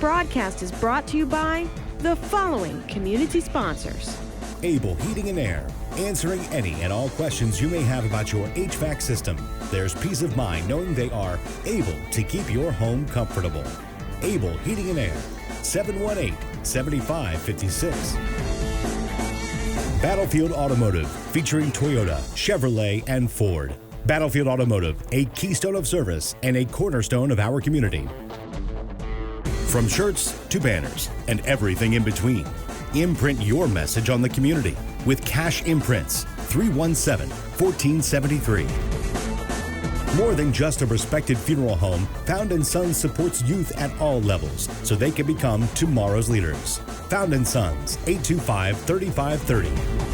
broadcast is brought to you by the following community sponsors. Able Heating and Air, answering any and all questions you may have about your HVAC system. There's peace of mind knowing they are able to keep your home comfortable. Able Heating and Air, 718-7556. Battlefield Automotive, featuring Toyota, Chevrolet, and Ford. Battlefield Automotive, a keystone of service and a cornerstone of our community. From shirts to banners and everything in between, imprint your message on the community with Cash Imprints, 317-1473. More than just a respected funeral home, Found & Sons supports youth at all levels so they can become tomorrow's leaders. Found & Sons, 825-3530.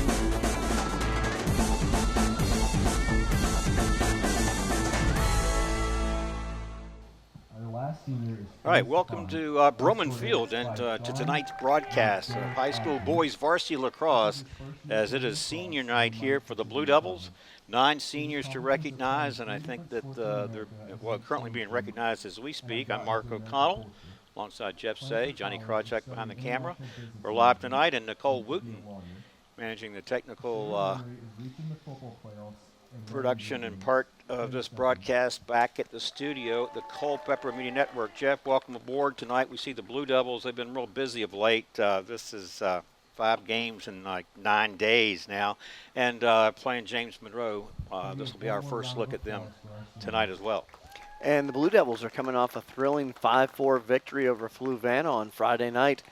All right, welcome to Broman Field and to tonight's broadcast of high school boys varsity lacrosse, as it is senior night here for the Blue Devils. 9 seniors to recognize, and I think that they're currently being recognized as we speak. I'm Mark O'Connell, alongside Jeff Say, Johnny Krawczyk behind the camera. We're live tonight, and Nicole Wooten managing the technical production and part of this broadcast back at the studio at the Culpeper Media Network. Jeff, welcome aboard tonight. We see the Blue Devils. They've been real busy of late. This is 5 games in like 9 days now, and playing James Monroe. This will be our first look at them tonight as well. And the Blue Devils are coming off a thrilling 5-4 victory over Fluvanna on Friday night,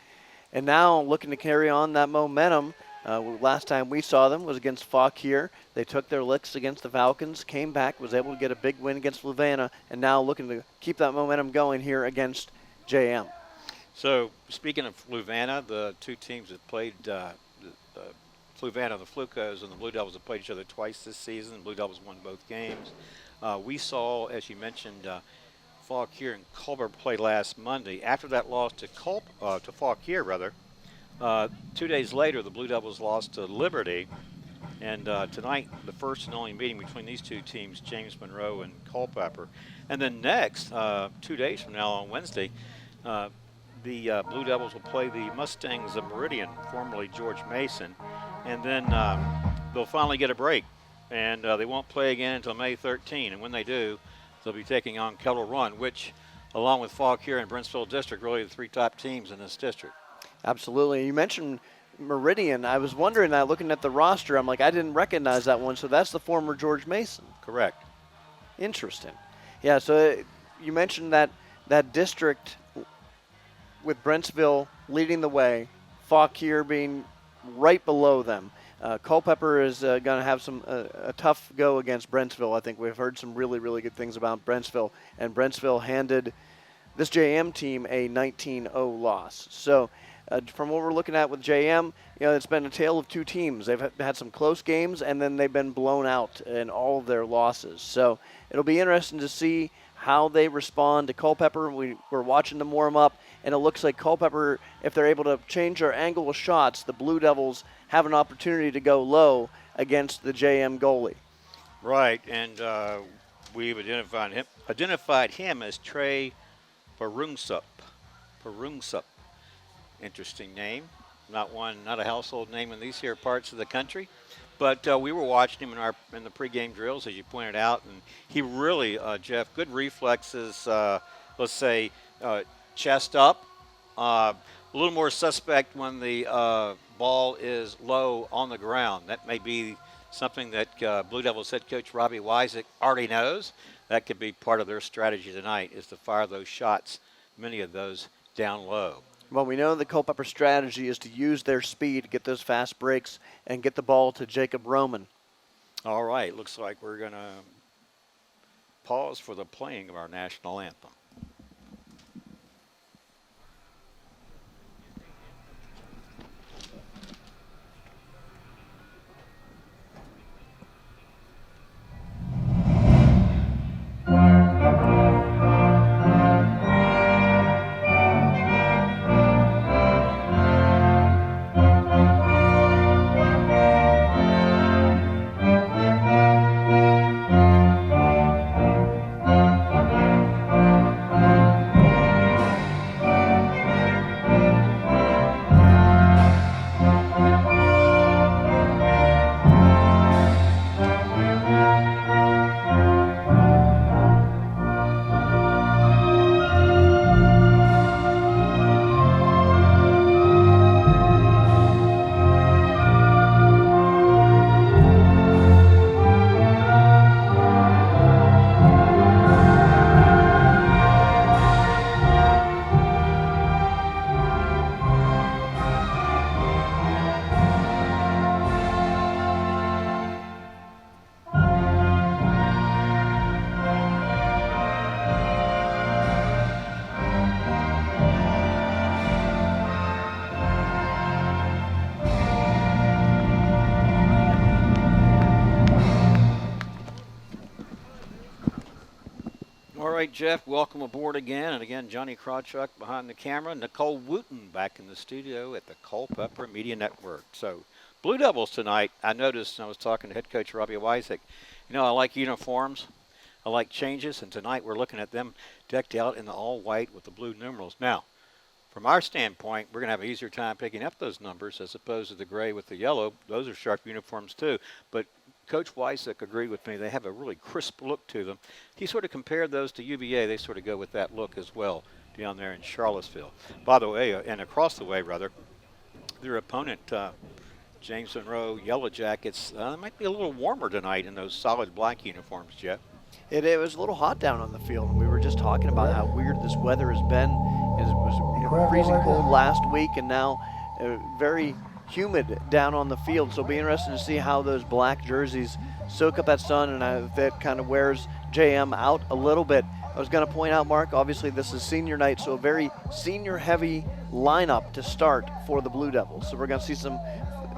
and now looking to carry on that momentum. Last time we saw them was against Fauquier. They took their licks against the Falcons, came back, was able to get a big win against Fluvanna, and now looking to keep that momentum going here against JM. So, speaking of Fluvanna, the two teams that played, Fluvanna, the Flucos, and the Blue Devils have played each other twice this season. The Blue Devils won both games. We saw, as you mentioned, Fauquier and Culpeper play last Monday. After that loss to Fauquier, 2 days later, the Blue Devils lost to Liberty. And tonight, the first and only meeting between these two teams, James Monroe and Culpeper. And then next, 2 days from now on Wednesday, the Blue Devils will play the Mustangs of Meridian, formerly George Mason, and then they'll finally get a break, and they won't play again until May 13. And when they do, they'll be taking on Kettle Run, which, along with Fauquier and Brentsville District, really the 3 top teams in this district. Absolutely. You mentioned Meridian. I was wondering, looking at the roster, I'm like, I didn't recognize that one, so that's the former George Mason. Correct. Interesting. Yeah, so you mentioned that district with Brentsville leading the way, Fauquier being right below them. Culpeper is going to have a tough go against Brentsville. I think we've heard some really, really good things about Brentsville, and Brentsville handed this JM team a 19-0 loss. So from what we're looking at with JM, it's been a tale of 2 teams. They've had some close games, and then they've been blown out in all of their losses. So it'll be interesting to see how they respond to Culpeper. We're watching them warm up, and it looks like Culpeper, if they're able to change their angle of shots, the Blue Devils have an opportunity to go low against the JM goalie. Right, and we've identified him as Trey Perungsup. Interesting name. Not a household name in these here parts of the country. But we were watching him in the pregame drills, as you pointed out, and he really, Jeff, good reflexes. Let's say chest up, a little more suspect when the ball is low on the ground. That may be something that Blue Devils head coach Robbie Weisick already knows. That could be part of their strategy tonight, is to fire those shots, many of those down low. Well, we know the Culpeper strategy is to use their speed, get those fast breaks, and get the ball to Jacob Roman. All right, looks like we're going to pause for the playing of our national anthem. right, Jeff, welcome aboard again. And again, Johnny Krawchuk behind the camera. Nicole Wooten back in the studio at the Culpeper Media Network. So, Blue Devils tonight, I noticed, and I was talking to head coach Robbie Weisek, I like uniforms. I like changes, and tonight we're looking at them decked out in the all-white with the blue numerals. Now, from our standpoint, we're going to have an easier time picking up those numbers as opposed to the gray with the yellow. Those are sharp uniforms too. But Coach Weisek agreed with me. They have a really crisp look to them. He sort of compared those to UVA. They sort of go with that look as well down there in Charlottesville. By the way, and across the way, rather, their opponent, James Monroe Yellow Jackets, might be a little warmer tonight in those solid black uniforms, Jeff. It was a little hot down on the field, and we were just talking about how weird this weather has been. It was freezing cold last week, and now very humid down on the field. So it'll be interesting to see how those black jerseys soak up that sun, and that kind of wears JM out a little bit. I was going to point out, Mark, obviously this is senior night, so a very senior-heavy lineup to start for the Blue Devils. So we're going to see some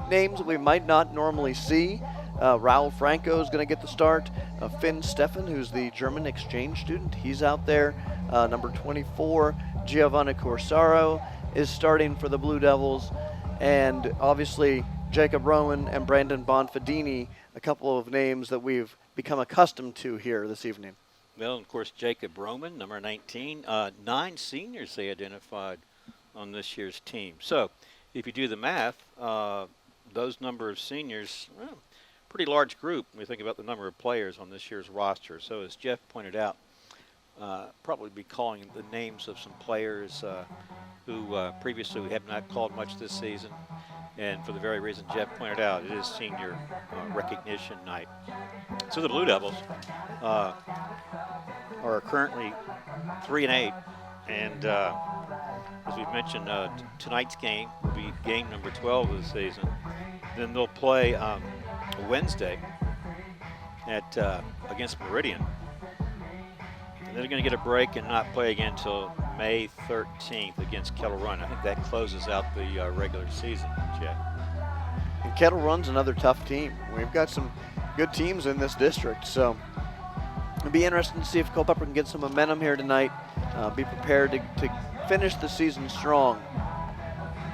names that we might not normally see. Raul Franco is going to get the start. Finn Steffen, who's the German exchange student, he's out there. Number 24, Giovanni Corsaro is starting for the Blue Devils. And obviously Jacob Rowan and Brandon Bonfadini, a couple of names that we've become accustomed to here this evening. Well, of course, Jacob Roman, number 19. 9 seniors they identified on this year's team. So if you do the math, those number of seniors, well, pretty large group when we think about the number of players on this year's roster. So as Jeff pointed out, probably be calling the names of some players who previously we have not called much this season. And for the very reason Jeff pointed out, it is senior recognition night. So the Blue Devils are currently 3-8. And as we've mentioned, tonight's game will be game number 12 of the season. Then they'll play Wednesday at against Meridian. And they're going to get a break and not play again until May 13th against Kettle Run. I think that closes out the regular season, Jeff. And Kettle Run's another tough team. We've got some good teams in this district, so it'll be interesting to see if Culpeper can get some momentum here tonight. Be prepared to finish the season strong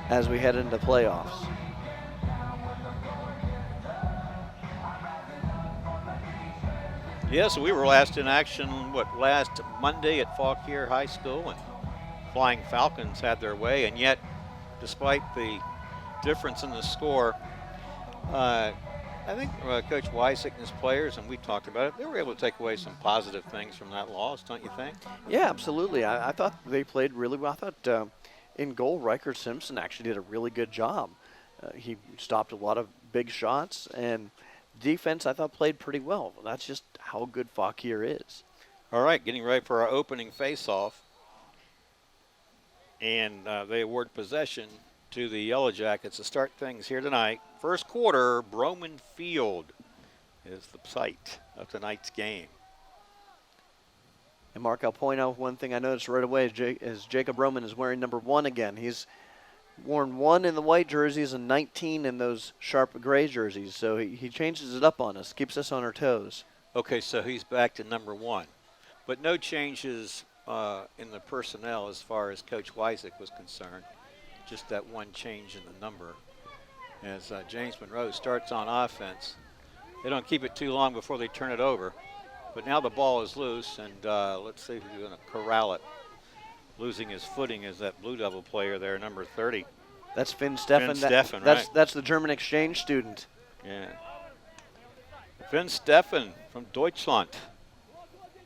as we head into playoffs. Yeah, so we were last in action, last Monday at Fauquier High School, and Flying Falcons had their way, and yet, despite the difference in the score, I think Coach Weisek and his players, and we talked about it, they were able to take away some positive things from that loss, don't you think? Yeah, absolutely. I thought they played really well. I thought in goal, Riker Simpson actually did a really good job. He stopped a lot of big shots, and defense I thought played pretty well. That's just how good Fauquier is. All right, getting ready for our opening face-off. And they award possession to the Yellow Jackets to start things here tonight. First quarter, Broman Field is the site of tonight's game. And Mark, I'll point out one thing I noticed right away is Jacob Roman is wearing number 1 again. He's worn 1 in the white jerseys and 19 in those sharp gray jerseys. So he changes it up on us, keeps us on our toes. Okay, so he's back to number 1. But no changes in the personnel as far as Coach Weisek was concerned. Just that one change in the number. As James Monroe starts on offense, they don't keep it too long before they turn it over. But now the ball is loose, and let's see who's going to corral it. Losing his footing is that Blue Devil player there, number 30. That's Finn Steffen. Finn Steffen, right. That's the German exchange student. Yeah. Finn Steffen from Deutschland.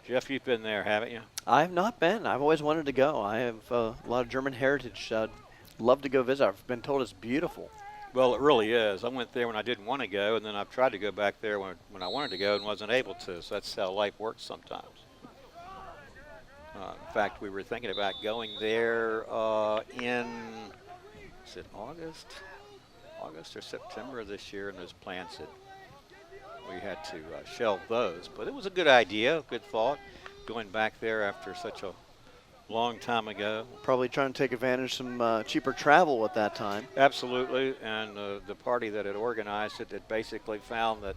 Jeff, you've been there, haven't you? I have not been. I've always wanted to go. I have a lot of German heritage. I'd love to go visit. I've been told it's beautiful. Well, it really is. I went there when I didn't want to go, and then I've tried to go back there when I wanted to go and wasn't able to. So that's how life works sometimes. In fact, we were thinking about going there in, is it August or September of this year, and those plans that we had to shelve those. But it was a good idea, good thought, going back there after such a long time ago. Probably trying to take advantage of some cheaper travel at that time. Absolutely, and the party that had organized it had basically found that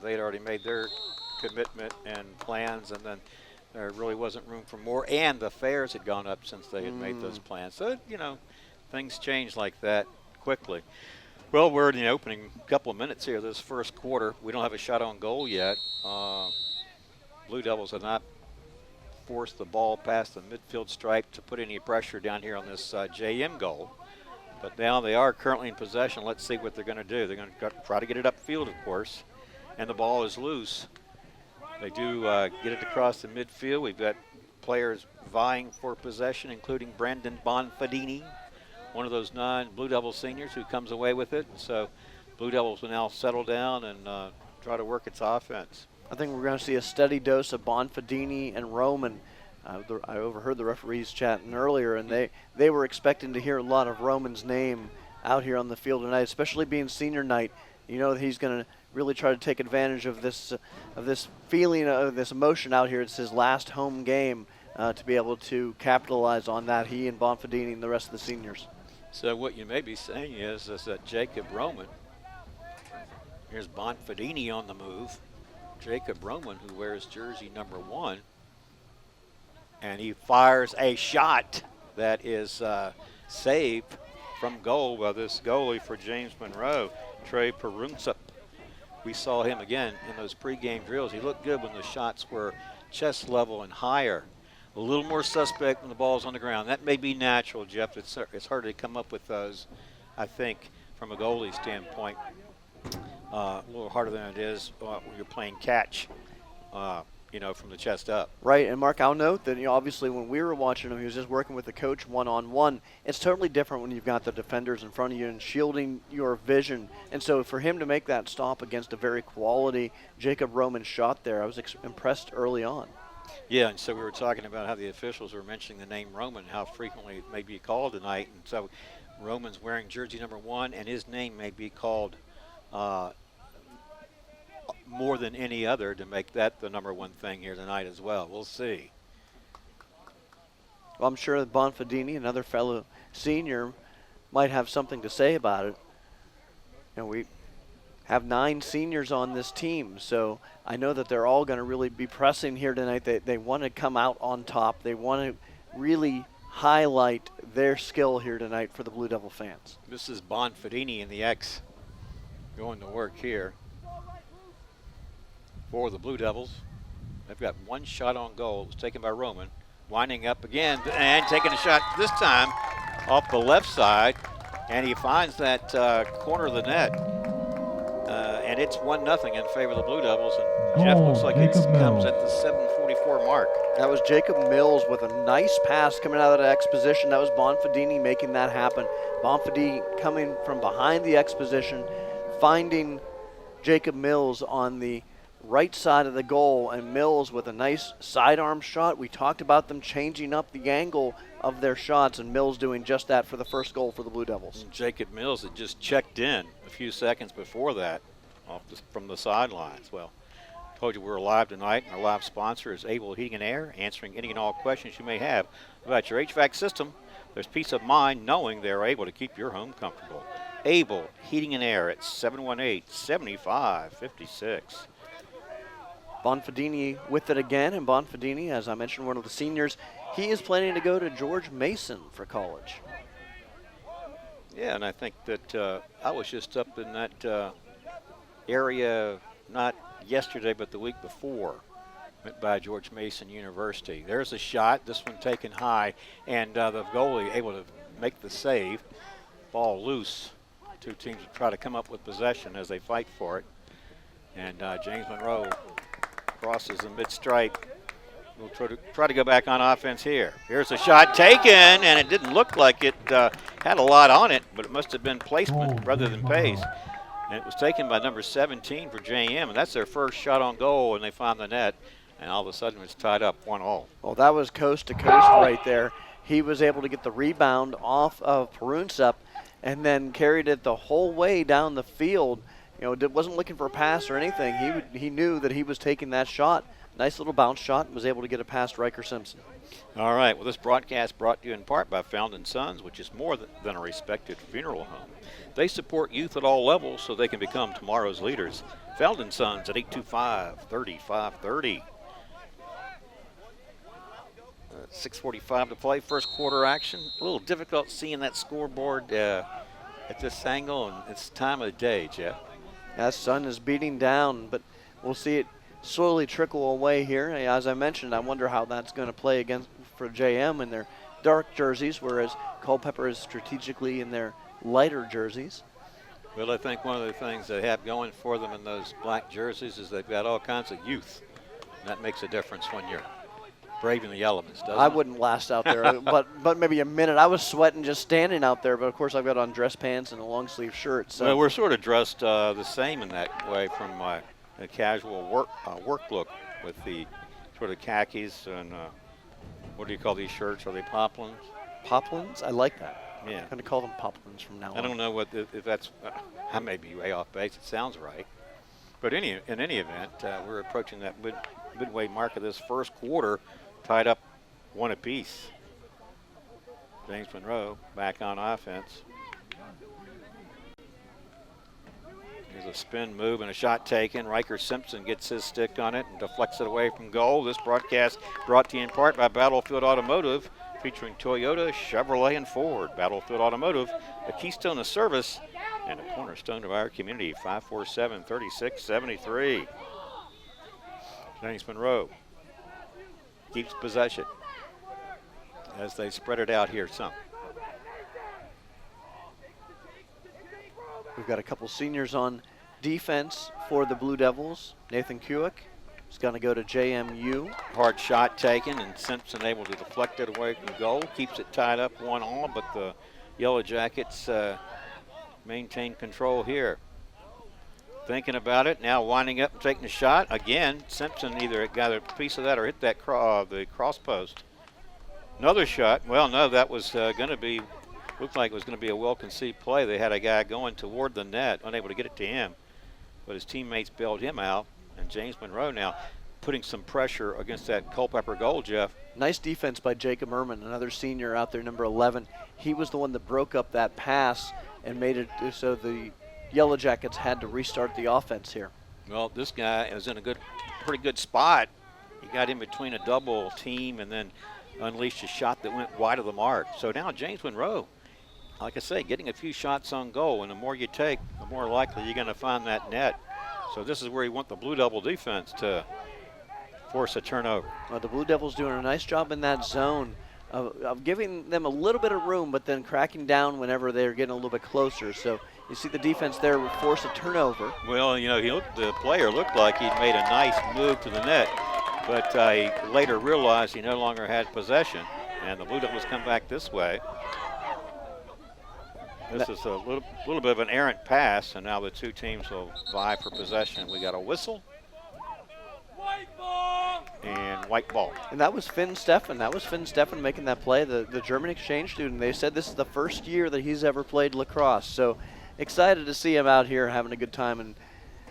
they'd already made their commitment and plans, and then there really wasn't room for more, and the fares had gone up since they had made those plans. So, things change like that quickly. Well, we're in the opening couple of minutes here this first quarter. We don't have a shot on goal yet. Blue Devils have not forced the ball past the midfield stripe to put any pressure down here on this JM goal. But now they are currently in possession. Let's see what they're going to do. They're going to try to get it upfield, of course, and the ball is loose. They do get it across the midfield. We've got players vying for possession, including Brandon Bonfadini, one of those 9 Blue Devils seniors who comes away with it. So Blue Devils will now settle down and try to work its offense. I think we're going to see a steady dose of Bonfadini and Roman. I overheard the referees chatting earlier, and they were expecting to hear a lot of Roman's name out here on the field tonight, especially being senior night. You know that he's going to really try to take advantage of this feeling, of this emotion out here. It's his last home game to be able to capitalize on that, he and Bonfadini and the rest of the seniors. So what you may be saying is that Jacob Roman, here's Bonfadini on the move. Jacob Roman, who wears jersey number 1, and he fires a shot that is saved from goal by this goalie for James Monroe, Trey Perunsup. We saw him again in those pregame drills. He looked good when the shots were chest level and higher. A little more suspect when the ball's on the ground. That may be natural, Jeff. It's hard to come up with those, I think, from a goalie standpoint. A little harder than it is when you're playing catch, from the chest up. Right, and Mark, I'll note that obviously when we were watching him, he was just working with the coach one-on-one. It's totally different when you've got the defenders in front of you and shielding your vision. And so for him to make that stop against a very quality Jacob Roman shot there, I was impressed early on. Yeah, and so we were talking about how the officials were mentioning the name Roman, how frequently it may be called tonight. And so Roman's wearing jersey number 1, and his name may be called more than any other to make that the number 1 thing here tonight as well. We'll see. Well, I'm sure that Bonfadini, another fellow senior, might have something to say about it. We have 9 seniors on this team, so I know that they're all going to really be pressing here tonight. They want to come out on top. They want to really highlight their skill here tonight for the Blue Devil fans. This is Bonfadini in the X going to work here for the Blue Devils. They've got 1 shot on goal. It was taken by Roman. Winding up again and taking a shot this time off the left side. And he finds that corner of the net. And it's 1-0 in favor of the Blue Devils. And Jeff, looks like it comes at the 7:44 mark. That was Jacob Mills with a nice pass coming out of the X position. That was Bonfadini making that happen. Bonfadini coming from behind the X position, finding Jacob Mills on the right side of the goal, and Mills with a nice sidearm shot. We talked about them changing up the angle of their shots, and Mills doing just that for the first goal for the Blue Devils. And Jacob Mills had just checked in a few seconds before that from the sidelines. Well, told you we're live tonight, and our live sponsor is Able Heating and Air, answering any and all questions you may have about your HVAC system. There's peace of mind knowing they're able to keep your home comfortable. Able Heating and Air at 718-7556. Bonfadini with it again, and Bonfadini, as I mentioned, one of the seniors, he is planning to go to George Mason for college. Yeah, and I think that I was just up in that area, not yesterday, but the week before. Went by George Mason University. There's a shot, this one taken high, and the goalie able to make the save. Ball loose. 2 teams will try to come up with possession as they fight for it. And James Monroe crosses the mid-stripe. We'll try to go back on offense here. Here's a shot taken, and it didn't look like it had a lot on it, but it must have been placement rather than pace. And it was taken by number 17 for JM, and that's their first shot on goal, and they found the net, and all of a sudden it's tied up 1-1. Well, that was coast to coast right there. He was able to get the rebound off of Perunsup and then carried it the whole way down the field. Wasn't looking for a pass or anything. He knew that he was taking that shot. Nice little bounce shot, and was able to get it past Riker Simpson. All right, well, this broadcast brought to you in part by Found & Sons, which is more than a respected funeral home. They support youth at all levels so they can become tomorrow's leaders. Found & Sons at 825-3530. 6:45 to play, first quarter action. A little difficult seeing that scoreboard at this angle, and it's time of the day, Jeff. That sun is beating down, but we'll see it slowly trickle away here. As I mentioned, I wonder how that's going to play against for JM in their dark jerseys, whereas Culpeper is strategically in their lighter jerseys. Well, I think one of the things they have going for them in those black jerseys is they've got all kinds of youth. And that makes a difference when you're braving the elements, doesn't it? I wouldn't last out there, but maybe a minute. I was sweating just standing out there, but of course I've got on dress pants and a long sleeve shirt. So. Well, we're sort of dressed the same in that way from my casual work look with the sort of khakis and what do you call these shirts? Are they poplins? Poplins? I like that. Yeah. I'm going to call them poplins from now on. I don't know if that's, I may be way off base. It sounds right. But in any event, we're approaching that midway mark of this first quarter, tied up 1 apiece. James Monroe back on offense. There's a spin move and a shot taken. Riker Simpson gets his stick on it and deflects it away from goal. This broadcast brought to you in part by Battlefield Automotive, featuring Toyota, Chevrolet, and Ford. Battlefield Automotive, the keystone of service and a cornerstone of our community. 547-3673. James Monroe keeps possession as they spread it out here some. We've got a couple seniors on defense for the Blue Devils. Nathan Kuick is going to go to JMU. Hard shot taken, and Simpson able to deflect it away from goal. Keeps it tied up 1-1, but the Yellow Jackets maintain control here. Thinking about it, now winding up and taking the shot. Again, Simpson either got a piece of that or hit that the cross post. Another shot. Well, no, that was going to be, looked like it was going to be a well-conceived play. They had a guy going toward the net, unable to get it to him, but his teammates bailed him out. And James Monroe now putting some pressure against that Culpeper goal, Jeff. Nice defense by Jacob Ehrman, another senior out there, number 11. He was the one that broke up that pass and made it so the Yellow Jackets had to restart the offense here. Well, this guy is in a pretty good spot. He got in between a double team and then unleashed a shot that went wide of the mark. So now James Monroe, like I say, getting a few shots on goal, and the more you take, the more likely you're going to find that net. So this is where you want the Blue Devil defense to force a turnover. Well, the Blue Devils doing a nice job in that zone of giving them a little bit of room, but then cracking down whenever they're getting a little bit closer. So you see the defense there force a turnover. Well, you know, the player looked like he'd made a nice move to the net, but he later realized he no longer had possession, and the Blue Devils come back this way. This is a little bit of an errant pass, and now the two teams will vie for possession. We got a whistle and white ball. And that was Finn Steffen. That was Finn Steffen making that play, the German exchange student. They said this is the first year that he's ever played lacrosse. So excited to see him out here having a good time in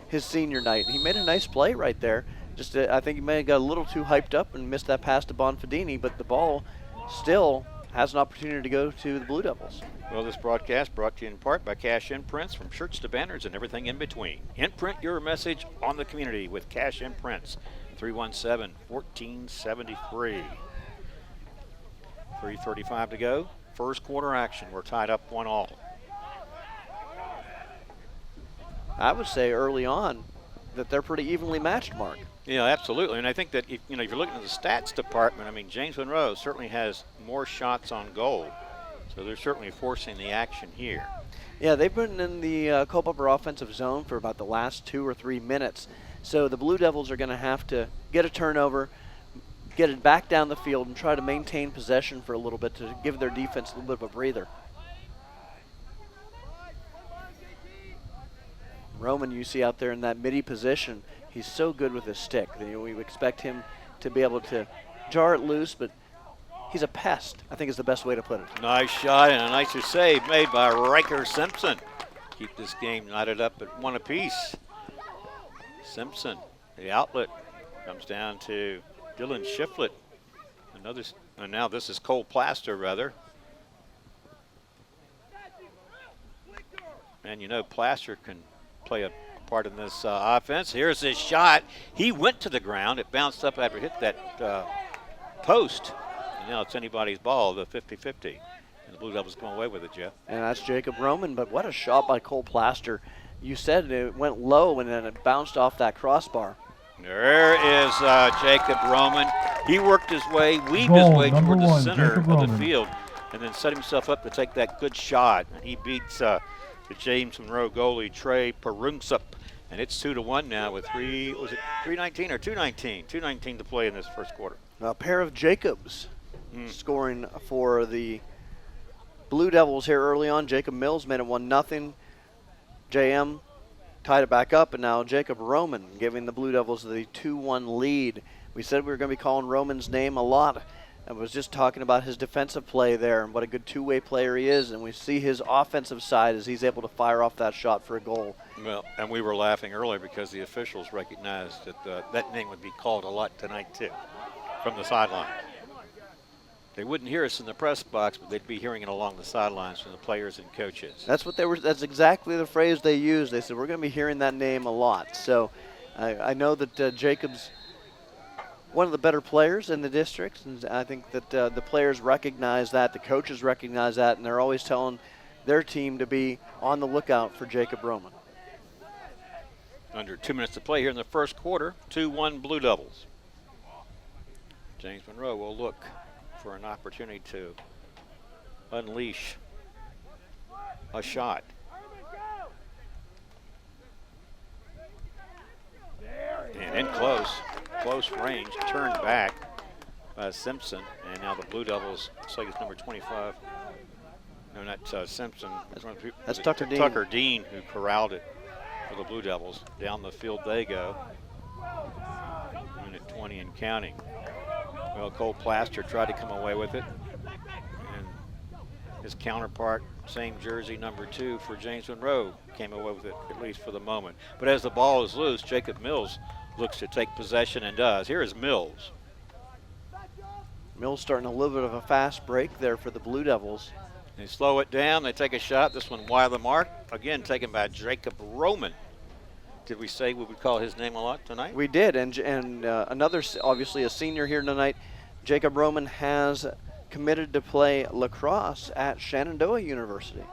his senior night. He made a nice play right there. Just I think he may have got a little too hyped up and missed that pass to Bonfadini, but the ball still has an opportunity to go to the Blue Devils. Well, this broadcast brought to you in part by Cash Imprints, from shirts to banners and everything in between. Imprint your message on the community with Cash Imprints. 317-1473. 3:35 to go. First quarter action. We're tied up 1-1. I would say early on that they're pretty evenly matched, Mark. Yeah, absolutely. And I think that if you're looking at the stats department, I mean, James Monroe certainly has more shots on goal. So they're certainly forcing the action here. Yeah, they've been in the Culpeper offensive zone for about the last 2 or 3 minutes. So the Blue Devils are going to have to get a turnover, get it back down the field, and try to maintain possession for a little bit to give their defense a little bit of a breather. Roman, you see out there in that midi position, he's so good with his stick. We expect him to be able to jar it loose, but he's a pest, I think is the best way to put it. Nice shot and a nicer save made by Riker Simpson. Keep this game knotted up at 1 apiece. Simpson, the outlet, comes down to Dylan Shiflett. And now this is Cole Plaster, rather. And Plaster can play a part in this offense. Here's his shot. He went to the ground. It bounced up after it hit that post. And now it's anybody's ball, the 50-50. And the Blue Devils going away with it, Jeff. And that's Jacob Roman, but what a shot by Cole Plaster. You said it went low and then it bounced off that crossbar. There is Jacob Roman. He worked his way, weaved his way toward the center of the field, and then set himself up to take that good shot. And he beats the James Monroe goalie, Trey Perunsup. And it's 2-1 now with 3:19 or 2:19? 2:19 to play in this first quarter. A pair of Jacobs scoring for the Blue Devils here early on. Jacob Mills made it 1-0. JM tied it back up, and now Jacob Roman giving the Blue Devils the 2-1 lead. We said we were going to be calling Roman's name a lot. I was just talking about his defensive play there and what a good two-way player he is, and we see his offensive side as he's able to fire off that shot for a goal. Well, and we were laughing earlier because the officials recognized that that name would be called a lot tonight too, from the sideline. They wouldn't hear us in the press box, but they'd be hearing it along the sidelines from the players and coaches. That's what they were. That's exactly the phrase they used. They said we're going to be hearing that name a lot. So I know that Jacob's one of the better players in the district, and I think that the players recognize that, the coaches recognize that, and they're always telling their team to be on the lookout for Jacob Roman. Under 2 minutes to play here in the first quarter, 2-1 Blue Devils. James Monroe will look for an opportunity to unleash a shot. And in close range, turned back by Simpson, and now the Blue Devils, looks like it's number 25. No, not Simpson. That's Tucker Dean. Tucker Dean, who corralled it for the Blue Devils. Down the field they go. Minute 20 and counting. Well, Cole Plaster tried to come away with it, and his counterpart, same jersey, number 2 for James Monroe, came away with it, at least for the moment. But as the ball is loose, Jacob Mills looks to take possession and does. Here is Mills. Mills starting a little bit of a fast break there for the Blue Devils. They slow it down, they take a shot, this one wide of the mark, again taken by Jacob Roman. Did we say we would call his name a lot tonight? We did, and another, obviously a senior here tonight, Jacob Roman has committed to play lacrosse at Shenandoah University.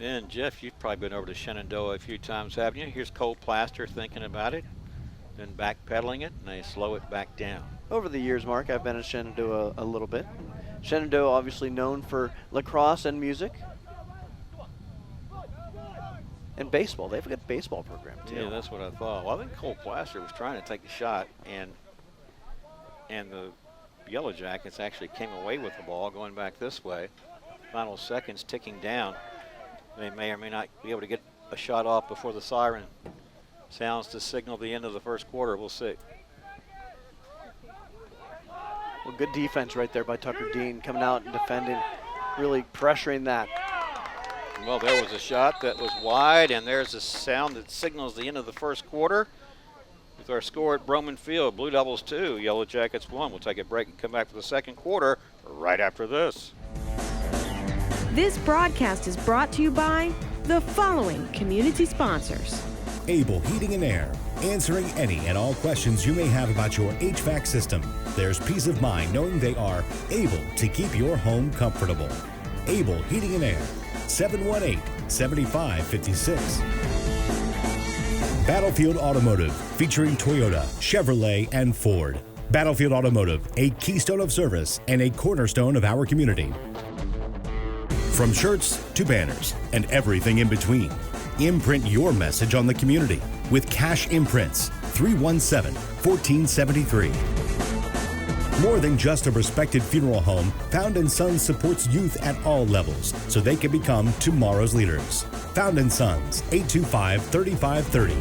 And Jeff, you've probably been over to Shenandoah a few times, haven't you? Here's Cole Plaster thinking about it, then backpedaling it, and they slow it back down. Over the years, Mark, I've been at Shenandoah a little bit. Shenandoah obviously known for lacrosse and music. And baseball. They have a good baseball program, too. Yeah, that's what I thought. Well, I think Cole Plaster was trying to take a shot, and the Yellow Jackets actually came away with the ball going back this way. Final seconds ticking down. They may or may not be able to get a shot off before the siren sounds to signal the end of the first quarter. We'll see. Well, good defense right there by Tucker Dean, coming out and defending, really pressuring that. Well, there was a shot that was wide, and there's a sound that signals the end of the first quarter. With our score at Broman Field, Blue Devils 2, Yellow Jackets 1. We'll take a break and come back for the second quarter right after this. This broadcast is brought to you by the following community sponsors. Able Heating and Air, answering any and all questions you may have about your HVAC system. There's peace of mind knowing they are able to keep your home comfortable. Able Heating and Air, 718-7556. Battlefield Automotive, featuring Toyota, Chevrolet, and Ford. Battlefield Automotive, a keystone of service and a cornerstone of our community. From shirts to banners and everything in between, imprint your message on the community with Cash Imprints, 317-1473. More than just a respected funeral home, Found & Sons supports youth at all levels so they can become tomorrow's leaders. Found & Sons, 825-3530.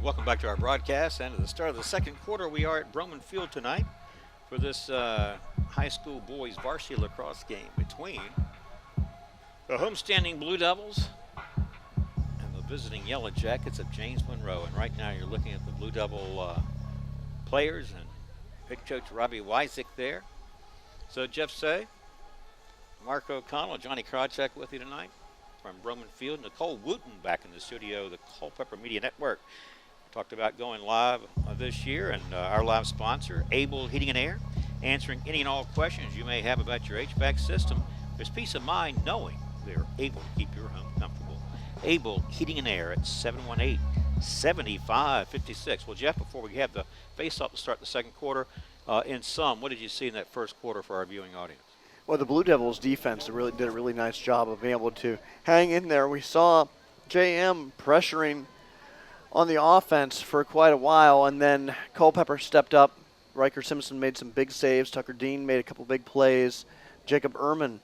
Welcome back to our broadcast, and at the start of the second quarter, we are at Broman Field tonight for this high school boys varsity lacrosse game between the homestanding Blue Devils and the visiting Yellow Jackets of James Monroe. And right now you're looking at the Blue Devil players and head coach Robbie Wysick there. So Jeff Say, Mark O'Connell, Johnny Krawczyk with you tonight. from Broman Field. Nicole Wooten back in the studio, the Culpeper Media Network. Talked about going live this year, and our live sponsor, Able Heating and Air, answering any and all questions you may have about your HVAC system. There's peace of mind knowing they're able to keep your home comfortable. Able Heating and Air at 718-7556. Well, Jeff, before we have the face-off to start the second quarter, in sum, what did you see in that first quarter for our viewing audience? Well, the Blue Devils defense really did a really nice job of being able to hang in there. We saw JM pressuring on the offense for quite a while, and then Culpeper stepped up. Riker Simpson made some big saves. Tucker Dean made a couple big plays. Jacob Ehrman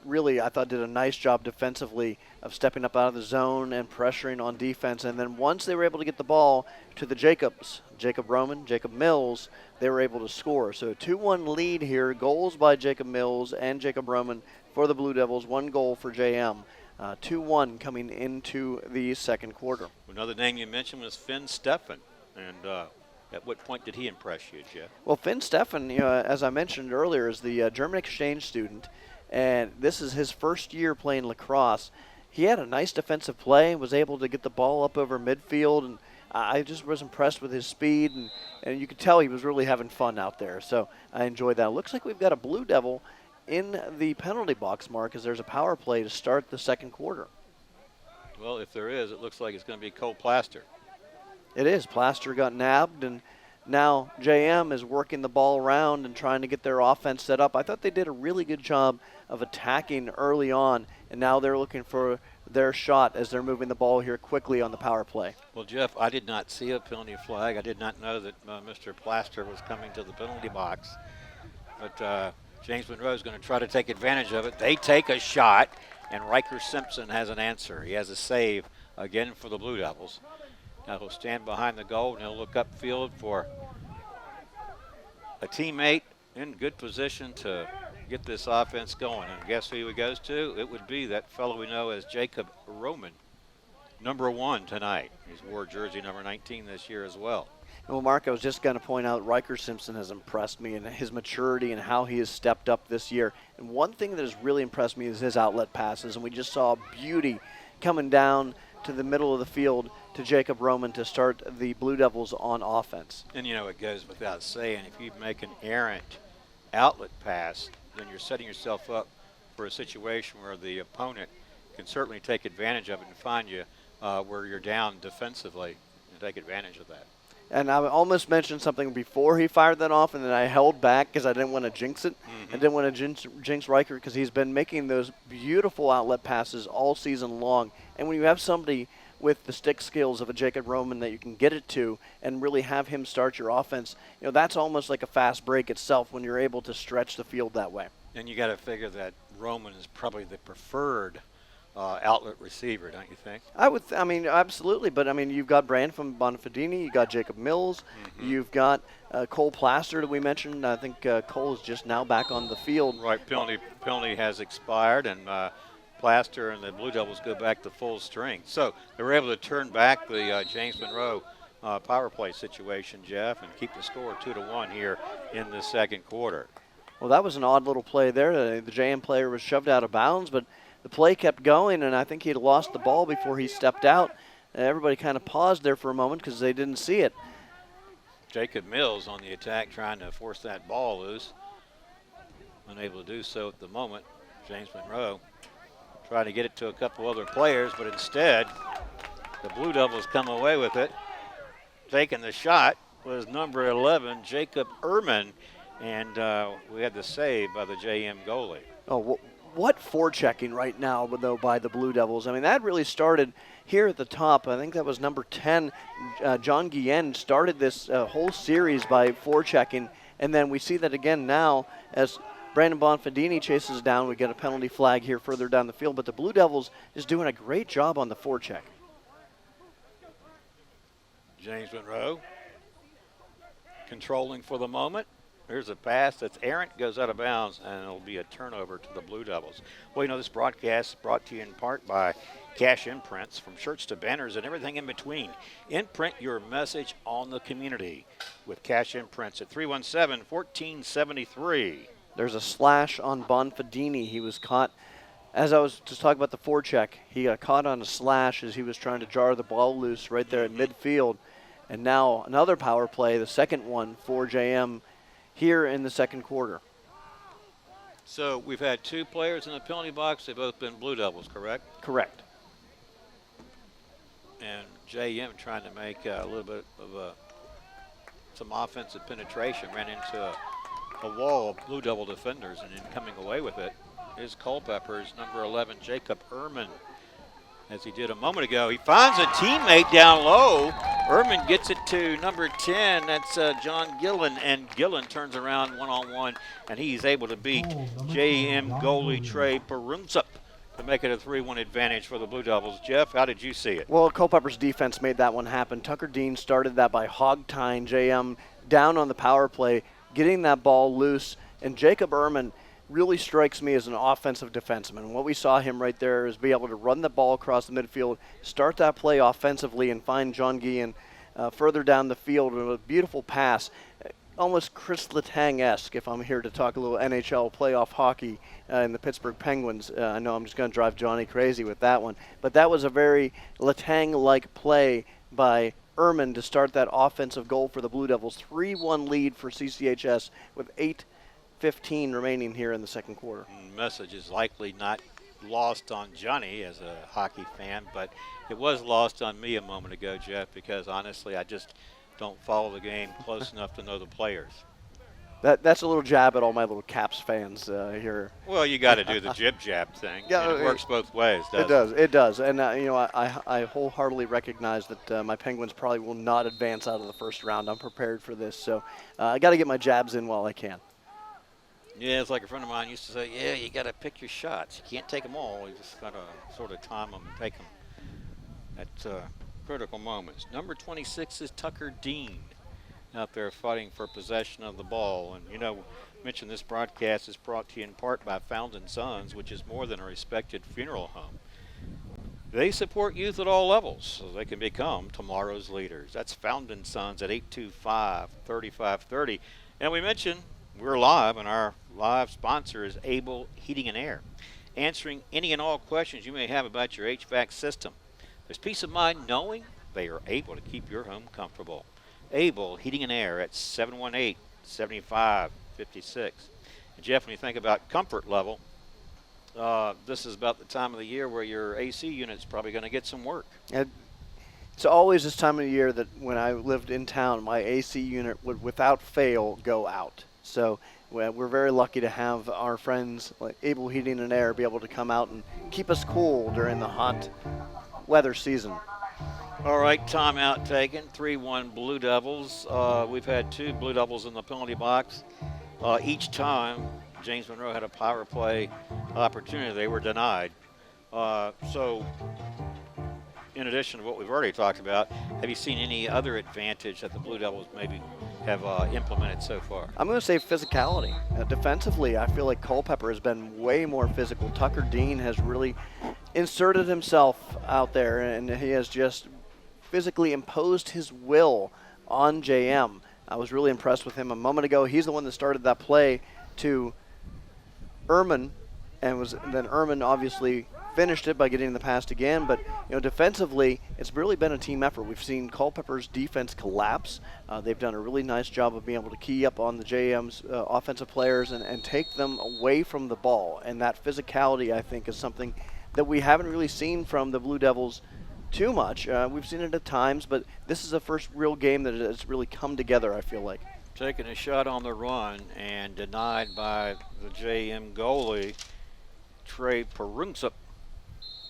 really, I thought, did a nice job defensively of stepping up out of the zone and pressuring on defense. And then once they were able to get the ball to the Jacobs, Jacob Roman, Jacob Mills, they were able to score. So a 2-1 lead here. Goals by Jacob Mills and Jacob Roman for the Blue Devils. 1 goal for JM. 2-1 coming into the second quarter. Another name you mentioned was Finn Steffen. And at what point did he impress you, Jeff? Well, Finn Steffen, as I mentioned earlier, is the German exchange student. And this is his first year playing lacrosse. He had a nice defensive play, was able to get the ball up over midfield, and I just was impressed with his speed, and you could tell he was really having fun out there. So I enjoyed that. Looks like we've got a Blue Devil in the penalty box, Mark, as there's a power play to start the second quarter. Well, if there is, it looks like it's going to be Cole Plaster. It is. Plaster got nabbed, and now JM is working the ball around and trying to get their offense set up. I thought they did a really good job of attacking early on, and now they're looking for their shot as they're moving the ball here quickly on the power play. Well, Jeff, I did not see a penalty flag. I did not know that Mr. Plaster was coming to the penalty box. But James Monroe is going to try to take advantage of it. They take a shot, and Riker Simpson has an answer. He has a save again for the Blue Devils. Now he'll stand behind the goal, and he'll look upfield for a teammate in good position to get this offense going. And guess who he goes to? It would be that fellow we know as Jacob Roman, number 1 tonight. He's wore jersey number 19 this year as well. Well, Mark, I was just going to point out Riker Simpson has impressed me in his maturity and how he has stepped up this year. And one thing that has really impressed me is his outlet passes. And we just saw beauty coming down to the middle of the field to Jacob Roman to start the Blue Devils on offense. And, it goes without saying, if you make an errant outlet pass, then you're setting yourself up for a situation where the opponent can certainly take advantage of it and find you where you're down defensively and take advantage of that. And I almost mentioned something before he fired that off, and then I held back because I didn't want to jinx it. I didn't want to jinx Riker because he's been making those beautiful outlet passes all season long. And when you have somebody with the stick skills of a Jacob Roman that you can get it to and really have him start your offense, that's almost like a fast break itself when you're able to stretch the field that way. And you got to figure that Roman is probably the preferred outlet receiver, don't you think? Absolutely. But, you've got Brandon Bonfadini, you got Jacob Mills, you've got Cole Plaster that we mentioned. I think Cole is just now back on the field. Right, penalty has expired, and Plaster and the Blue Devils go back to full strength. So they were able to turn back the James Monroe power play situation, Jeff, and keep the score 2-1 here in the second quarter. Well, that was an odd little play there. The JM player was shoved out of bounds, but the play kept going, and I think he had lost the ball before he stepped out. Everybody kind of paused there for a moment because they didn't see it. Jacob Mills on the attack trying to force that ball loose. Unable to do so at the moment. James Monroe trying to get it to a couple other players, but instead the Blue Devils come away with it. Taking the shot was number 11, Jacob Ehrman, and we had the save by the JM goalie. Oh, what forechecking right now, though, by the Blue Devils. That really started here at the top. I think that was number 10. John Guillen started this whole series by forechecking, and then we see that again now as Brandon Bonfadini chases down. We get a penalty flag here further down the field, but the Blue Devils is doing a great job on the forecheck. James Monroe controlling for the moment. There's a pass that's errant, goes out of bounds, and it'll be a turnover to the Blue Devils. Well, this broadcast is brought to you in part by Cash Imprints, from shirts to banners and everything in between. Imprint your message on the community with Cash Imprints at 317-1473. There's a slash on Bonfadini. He was caught as I was just talking about the forecheck, he got caught on a slash as he was trying to jar the ball loose right there at midfield. And now another power play, the second one for JM here in the second quarter. So we've had 2 players in the penalty box. They've both been Blue Devils, correct? Correct. And JM trying to make a little bit of some offensive penetration, ran into a wall of Blue Devil defenders, and then coming away with it is Culpeper's number 11, Jacob Ehrman. As he did a moment ago, he finds a teammate down low. Ehrman gets it to number 10, that's John Gillen, and Gillen turns around one-on-one, and he's able to beat JM goalie Trey Perunsup to make it a 3-1 advantage for the Blue Devils. Jeff, how did you see it? Well, Culpeper's defense made that one happen. Tucker Dean started that by hog-tying JM down on the power play, getting that ball loose, and Jacob Ehrman really strikes me as an offensive defenseman. What we saw him right there is be able to run the ball across the midfield, start that play offensively, and find John Guillen further down the field with a beautiful pass. Almost Chris Letang-esque, if I'm here to talk a little NHL playoff hockey in the Pittsburgh Penguins. I know I'm just going to drive Johnny crazy with that one. But that was a very Letang-like play by Ehrman to start that offensive goal for the Blue Devils. 3-1 lead for CCHS with 8:15 remaining here in the second quarter. Message is likely not lost on Johnny as a hockey fan, but it was lost on me a moment ago, Jeff, because honestly I just don't follow the game close enough to know the players. That's a little jab at all my little Caps fans here. Well, you got to do the jib-jab thing. Yeah, and it works both ways, doesn't it? It does. And, I wholeheartedly recognize that my Penguins probably will not advance out of the first round. I'm prepared for this. So I got to get my jabs in while I can. Yeah, it's like a friend of mine used to say, yeah, you got to pick your shots. You can't take them all. You just got to sort of time them and take them at critical moments. Number 26 is Tucker Dean out there fighting for possession of the ball. And, mentioned this broadcast is brought to you in part by Found & Sons, which is more than a respected funeral home. They support youth at all levels so they can become tomorrow's leaders. That's Found & Sons at 825-3530. And we mentioned we're live, and our live sponsor is Able Heating and Air, answering any and all questions you may have about your HVAC system. There's peace of mind knowing they are able to keep your home comfortable. Able Heating and Air at 718-7556. And Jeff, when you think about comfort level, this is about the time of the year where your AC unit's probably going to get some work. It's always this time of the year that when I lived in town, my AC unit would without fail go out. So we're very lucky to have our friends like Able Heating and Air be able to come out and keep us cool during the hot weather season. All right, timeout taken. 3-1 Blue Devils. We've had 2 Blue Devils in the penalty box. Each time, James Monroe had a power play opportunity. They were denied. So, in addition to what we've already talked about, have you seen any other advantage that the Blue Devils maybe have implemented so far? I'm going to say physicality. Defensively, I feel like Culpeper has been way more physical. Tucker Dean has really inserted himself out there, and he has just physically imposed his will on JM. I was really impressed with him a moment ago. He's the one that started that play to Ehrman, and then Ehrman obviously finished it by getting the pass again. But defensively, it's really been a team effort. We've seen Culpeper's defense collapse. They've done a really nice job of being able to key up on the JM's offensive players and take them away from the ball. And that physicality, I think, is something that we haven't really seen from the Blue Devils too much. We've seen it at times, but this is the first real game that has really come together, I feel like. Taking a shot on the run and denied by the JM goalie, Trey Perunsup.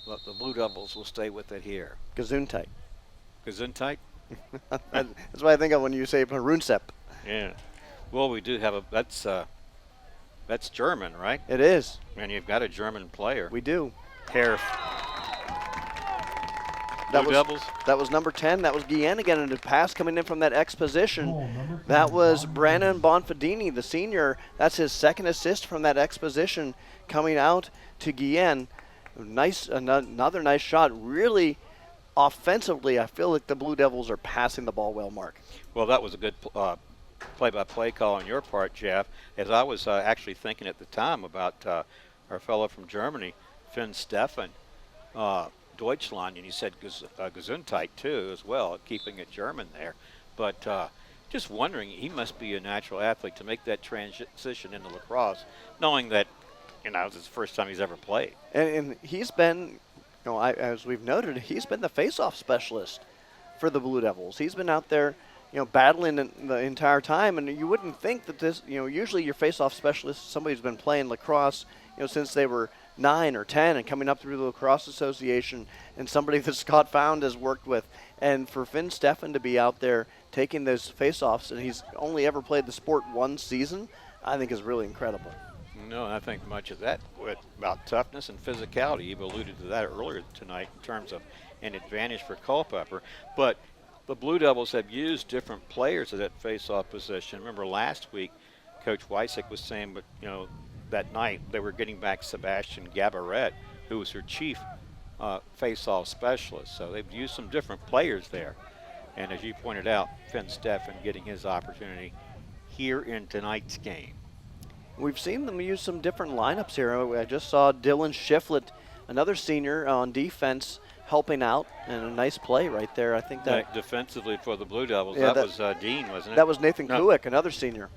But the Blue Devils will stay with it here. Gesundheit. Gesundheit? That's what I think of when you say Perunsup. Yeah. Well, we do have that's German, right? It is. And you've got a German player. We do. Blue Devils. That was number 10. That was Guillen again, and a pass coming in from that X position. That was Brandon Bonfadini, the senior. That's his second assist from that X position coming out to Guillen. Nice, another nice shot. Really, offensively, I feel like the Blue Devils are passing the ball well, Mark. Well, that was a good play-by-play call on your part, Jeff. As I was actually thinking at the time about our fellow from Germany, Finn Steffen, Deutschland, and he said Gesundheit too as well, keeping it German there. But just wondering, he must be a natural athlete to make that transition into lacrosse, knowing that, it's the first time he's ever played. And he's been, as we've noted, he's been the face-off specialist for the Blue Devils. He's been out there, battling the entire time, and you wouldn't think that this, usually your face-off specialist, somebody who's been playing lacrosse, since they were 9 or 10 and coming up through the Lacrosse Association, and somebody that Scott Found has worked with. And for Finn Steffen to be out there taking those face-offs, and he's only ever played the sport one season, I think is really incredible. No, I think much of that about toughness and physicality. You've alluded to that earlier tonight in terms of an advantage for Culpeper. But the Blue Devils have used different players at that face-off position. Remember last week, Coach Weisick was saying, but that night they were getting back Sebastian Gabaret, who was their chief face-off specialist. So they've used some different players there. And as you pointed out, Finn Steffen getting his opportunity here in tonight's game. We've seen them use some different lineups here. I just saw Dylan Shiflett, another senior on defense, helping out, and a nice play right there. I think that defensively for the Blue Devils, yeah, that was Dean, wasn't it? That was Nathan Kuick, another senior.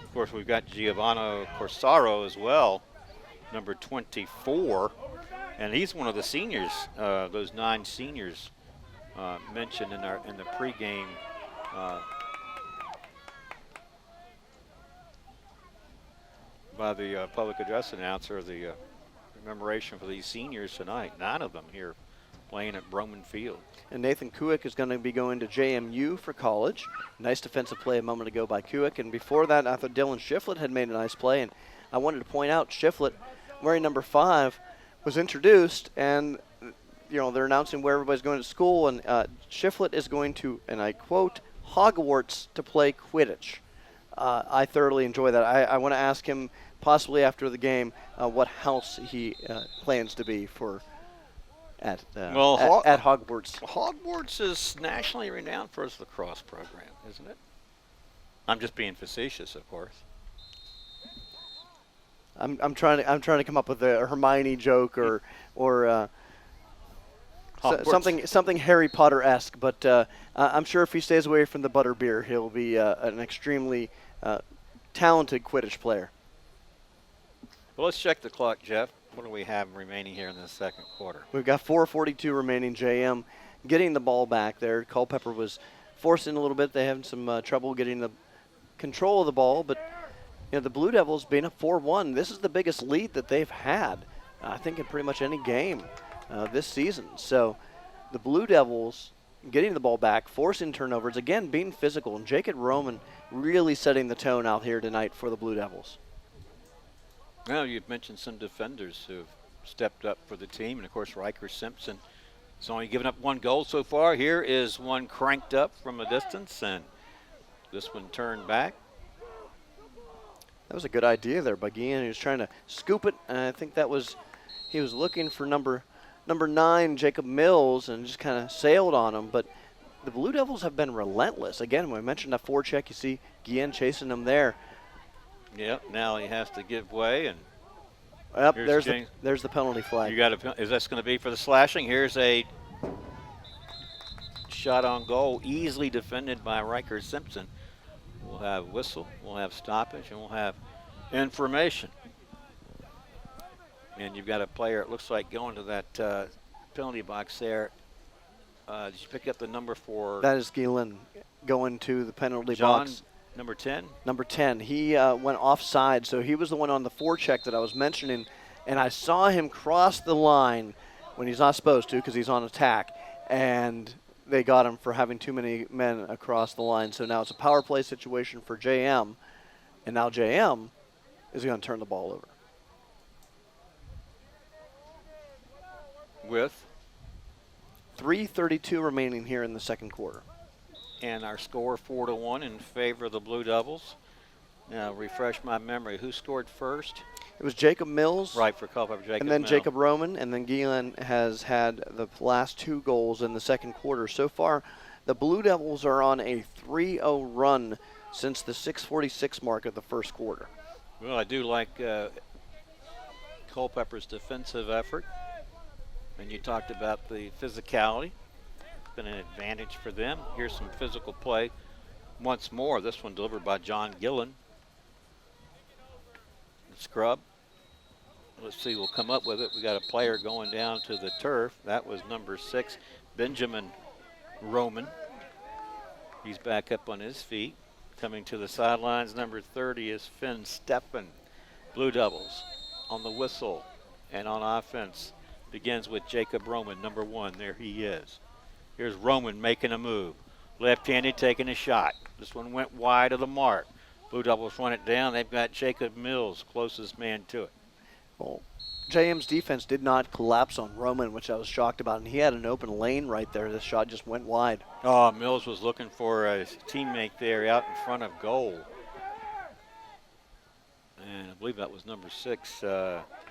Of course, we've got Giovanni Corsaro as well, number 24, and he's one of the seniors, those 9 seniors mentioned in the pregame. By the public address announcer, the commemoration for these seniors tonight. 9 of them here playing at Broman Field. And Nathan Kuick is going to be going to JMU for college. Nice defensive play a moment ago by Kuick. And before that, I thought Dylan Shiflett had made a nice play. And I wanted to point out Shiflett, wearing number 5, was introduced, and they're announcing where everybody's going to school. And Shiflett is going to, and I quote, Hogwarts to play Quidditch. I thoroughly enjoy that. I want to ask him, possibly after the game, what house he plans to be for at Hogwarts. Hogwarts is nationally renowned for its lacrosse program, isn't it? I'm just being facetious, of course. I'm trying to come up with a Hermione joke or something Harry Potter-esque, but I'm sure if he stays away from the butterbeer, he'll be an extremely talented Quidditch player. Well, let's check the clock, Jeff. What do we have remaining here in the second quarter? We've got 4:42 remaining. JM getting the ball back there. Culpeper was forcing a little bit. They having some trouble getting the control of the ball, but the Blue Devils being up 4-1. This is the biggest lead that they've had, I think, in pretty much any game this season. So the Blue Devils getting the ball back, forcing turnovers, again being physical, and Jacob Roman really setting the tone out here tonight for the Blue Devils. Now, you've mentioned some defenders who have stepped up for the team, and of course Riker Simpson has only given up 1 goal so far. Here is one cranked up from a distance, and this one turned back. That was a good idea there by Guillen. He was trying to scoop it, and I think he was looking for number 9, Jacob Mills, and just kind of sailed on him. But the Blue Devils have been relentless. Again, when I mentioned that forecheck, you see Guillen chasing him there. Yep, now he has to give way, and there's the penalty flag. Is that going to be for the slashing? Here's a shot on goal, easily defended by Riker Simpson. We'll have whistle, we'll have stoppage, and we'll have information. And you've got a player, it looks like, going to that penalty box there. Did you pick up the number for? That is Guillen going to the penalty box. Number 10? Number 10. He went offside, so he was the one on the forecheck that I was mentioning, and I saw him cross the line when he's not supposed to because he's on attack, and they got him for having too many men across the line. So now it's a power play situation for JM, and now JM is going to turn the ball over. With 3:32 remaining here in the second quarter. And our score 4-1 in favor of the Blue Devils. Now, refresh my memory. Who scored first? It was Jacob Mills. Right, for Culpeper, Jacob and then Mills. Jacob Roman, and then Guillen has had the last 2 goals in the second quarter. So far, the Blue Devils are on a 3-0 run since the 6:46 mark of the first quarter. Well, I do like Culpeper's defensive effort. And you talked about the physicality. It's been an advantage for them. Here's some physical play once more. This one delivered by John Gillen. The scrub. Let's see, we'll come up with it. We got a player going down to the turf. That was number 6, Benjamin Roman. He's back up on his feet. Coming to the sidelines, number 30 is Finn Steffen. Blue Devils on the whistle and on offense begins with Jacob Roman, number 1. There he is. Here's Roman making a move. Left-handed taking a shot. This one went wide of the mark. Blue Devils run it down. They've got Jacob Mills, closest man to it. Well, JM's defense did not collapse on Roman, which I was shocked about, and he had an open lane right there. This shot just went wide. Oh, Mills was looking for a teammate there out in front of goal. And I believe that was number 6,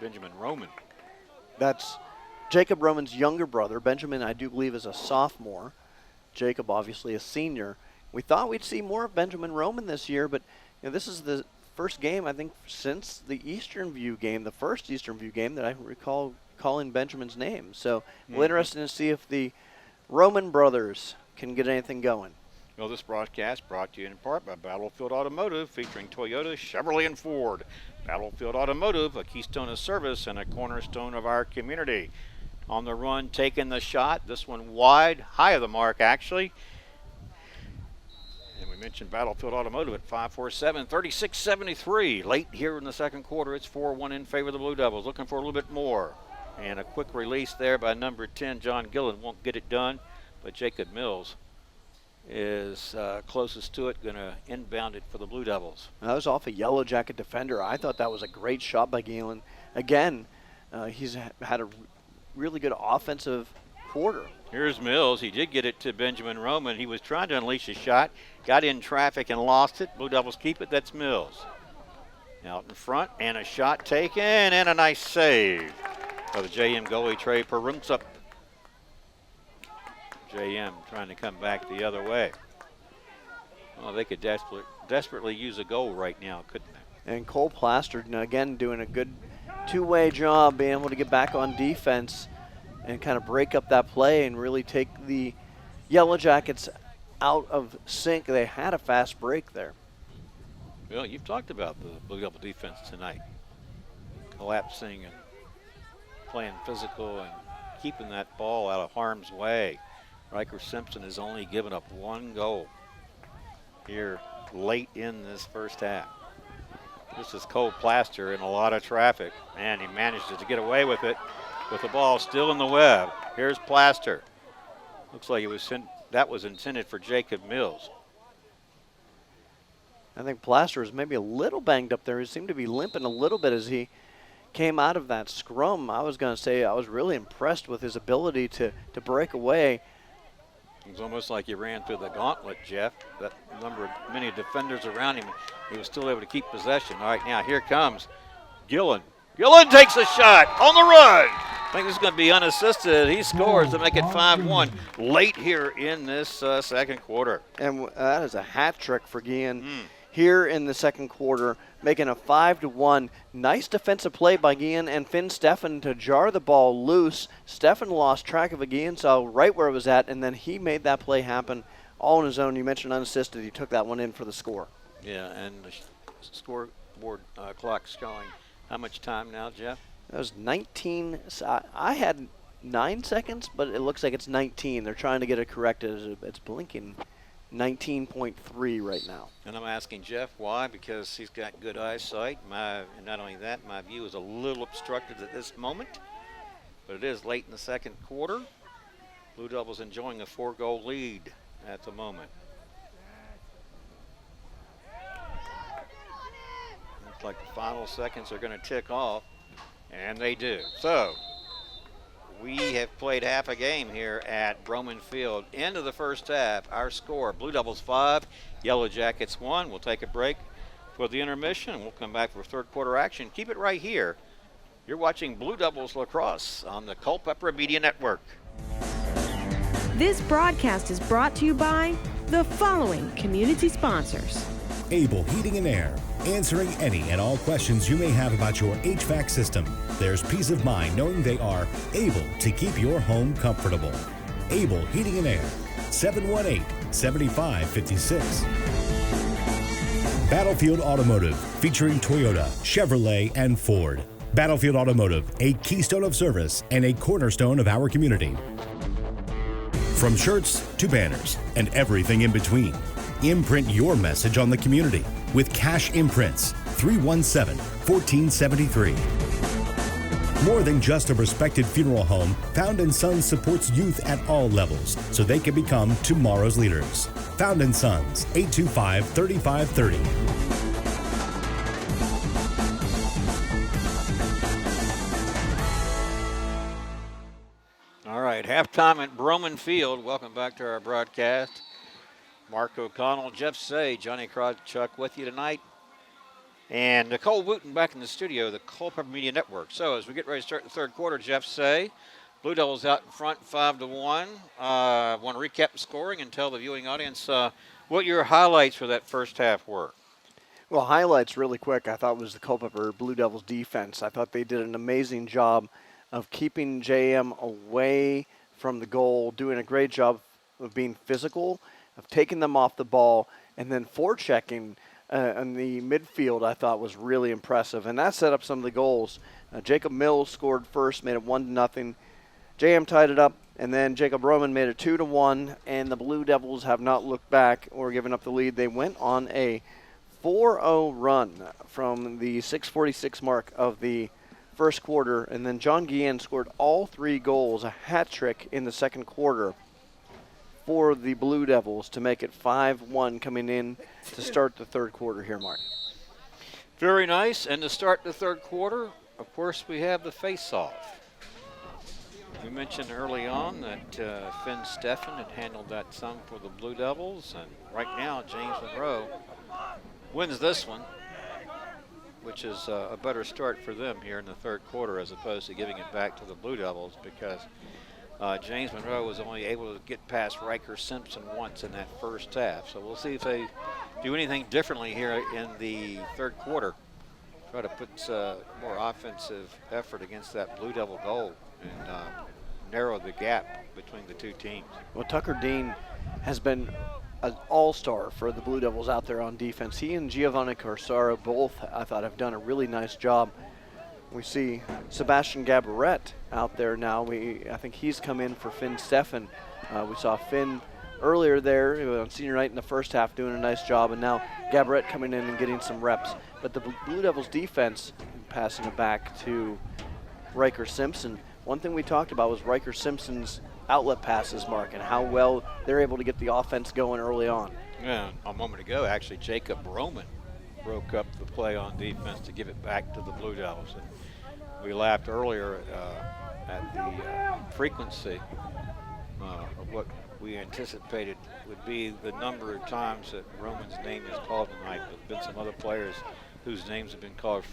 Benjamin Roman. That's Jacob Roman's younger brother. Benjamin, I do believe, is a sophomore. Jacob, obviously, a senior. We thought we'd see more of Benjamin Roman this year, but this is the first game, I think, since the Eastern View game, the first Eastern View game that I recall calling Benjamin's name. So we're interested to see if the Roman brothers can get anything going. Well, this broadcast brought to you in part by Battlefield Automotive, featuring Toyota, Chevrolet, and Ford. Battlefield Automotive, a keystone of service and a cornerstone of our community. On the run, taking the shot. This one wide, high of the mark, actually. And we mentioned Battlefield Automotive at 547-3673. Late here in the second quarter, it's 4-1 in favor of the Blue Devils. Looking for a little bit more. And a quick release there by number 10, John Gillen. Won't get it done, but Jacob Mills is closest to it, going to inbound it for the Blue Devils. That was off a Yellow Jacket defender. I thought that was a great shot by Gillen. Again, he's had a really good offensive quarter. Here's Mills. He did get it to Benjamin Roman. He was trying to unleash a shot, got in traffic and lost it. Blue Devils keep it. That's Mills. Out in front, and a shot taken, and a nice save by the JM goalie, Trey Perumtsup. JM trying to come back the other way. Well, they could desperately use a goal right now, couldn't they? And Cole Plaster, again, doing a good two-way job, being able to get back on defense and kind of break up that play and really take the Yellow Jackets out of sync. They had a fast break there. Well, you've talked about the Blue Devil defense tonight. Collapsing and playing physical and keeping that ball out of harm's way. Riker Simpson has only given up 1 goal here late in this first half. This is Cole Plaster in a lot of traffic, and he manages to get away with it with the ball still in the web. Here's Plaster. Looks like that was intended for Jacob Mills. I think Plaster was maybe a little banged up there. He seemed to be limping a little bit as he came out of that scrum. I was going to say I was really impressed with his ability to break away. It was almost like he ran through the gauntlet, Jeff. That number of many defenders around him, he was still able to keep possession. All right, now here comes Gillen. Gillen takes a shot on the run. I think this is going to be unassisted. He scores to make it 5-1 late here in this second quarter. And that is a hat trick for Guillen here in the second quarter, making a 5-1. Nice defensive play by Guillen and Finn Steffen to jar the ball loose. Steffen lost track of it. Guillen saw right where it was at, and then he made that play happen all on his own. You mentioned unassisted. He took that one in for the score. Yeah, and the scoreboard clock's showing how much time now, Jeff? That was 19. I had 9 seconds, but it looks like it's 19. They're trying to get it corrected. It's blinking 19.3 right now. And I'm asking Jeff why, because he's got good eyesight. And not only that, my view is a little obstructed at this moment, but it is late in the second quarter. Blue Devils enjoying a 4-goal lead at the moment. Looks like the final seconds are going to tick off, and they do. So we have played half a game here at Roman Field. End of the first half, our score, Blue Devils 5, Yellow Jackets 1. We'll take a break for the intermission, and we'll come back for third quarter action. Keep it right here. You're watching Blue Devils Lacrosse on the Culpeper Media Network. This broadcast is brought to you by the following community sponsors: Able Heating and Air, answering any and all questions you may have about your HVAC system. There's peace of mind knowing they are able to keep your home comfortable. Able Heating and Air, 718-7556. Battlefield Automotive, featuring Toyota, Chevrolet, and Ford. Battlefield Automotive, a keystone of service and a cornerstone of our community. From shirts to banners and everything in between, imprint your message on the community with Cash Imprints, 317-1473. More than just a respected funeral home, Found & Sons supports youth at all levels so they can become tomorrow's leaders. Found & Sons, 825-3530. All right, halftime at Broman Field. Welcome back to our broadcast. Mark O'Connell, Jeff Say, Johnny Krawchuk with you tonight. And Nicole Wooten back in the studio, the Culpeper Media Network. So as we get ready to start the third quarter, Jeff Say, Blue Devils out in front 5-1. Want to recap the scoring and tell the viewing audience what your highlights for that first half were. Well, highlights really quick, I thought was the Culpeper Blue Devils defense. I thought they did an amazing job of keeping JM away from the goal, doing a great job of being physical, of taking them off the ball, and then forechecking in the midfield I thought was really impressive. And that set up some of the goals. Jacob Mills scored first, made it 1-0. JM tied it up, and then Jacob Roman made it 2-1, and the Blue Devils have not looked back or given up the lead. They went on a 4-0 run from the 6:46 mark of the first quarter, and then John Guillen scored all 3 goals, a hat trick in the second quarter for the Blue Devils to make it 5-1 coming in to start the third quarter here, Mark. Very nice. And to start the third quarter, of course, we have the face-off. We mentioned early on that Finn Steffen had handled that some for the Blue Devils, and right now James Monroe wins this one, which is a better start for them here in the third quarter as opposed to giving it back to the Blue Devils, because James Monroe was only able to get past Riker Simpson once in that first half. So we'll see if they do anything differently here in the third quarter. Try to put more offensive effort against that Blue Devil goal and narrow the gap between the two teams. Well, Tucker Dean has been an all-star for the Blue Devils out there on defense. He and Giovanni Corsaro both, I thought, have done a really nice job. We see Sebastian Gabarette out there now. I think he's come in for Finn Steffen. We saw Finn earlier there on senior night in the first half doing a nice job, and now Gabarette coming in and getting some reps. But the Blue Devils defense, passing it back to Riker Simpson. One thing we talked about was Riker Simpson's outlet passes, Mark, and how well they're able to get the offense going early on. Yeah, a moment ago, actually, Jacob Roman broke up the play on defense to give it back to the Blue Devils. And we laughed earlier at the frequency of what we anticipated would be the number of times that Roman's name is called tonight. There have been some other players whose names have been called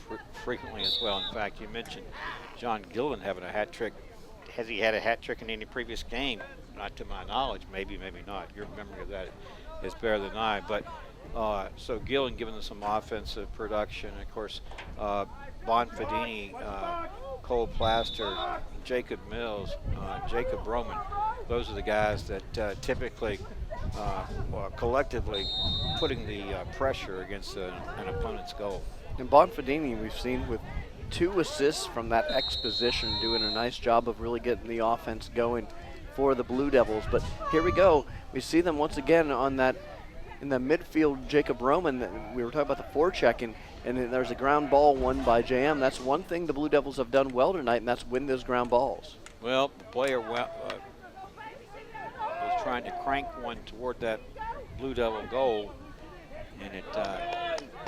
frequently as well. In fact, you mentioned John Gillen having a hat trick. Has he had a hat trick in any previous game? Not to my knowledge. Maybe, maybe not. Your memory of that is better than I. But so Gillen giving them some offensive production. Of course, Bonfadini, Cole Plaster, Jacob Mills, Jacob Roman. Those are the guys that typically, collectively, putting the pressure against an opponent's goal. And Bonfadini, we've seen with 2 assists from that exposition, doing a nice job of really getting the offense going for the Blue Devils. But here we go. We see them once again on that in the midfield. Jacob Roman, we were talking about the forechecking, and then there's a ground ball won by JM. That's one thing the Blue Devils have done well tonight, and that's win those ground balls. Well, the player was trying to crank one toward that Blue Devil goal, and it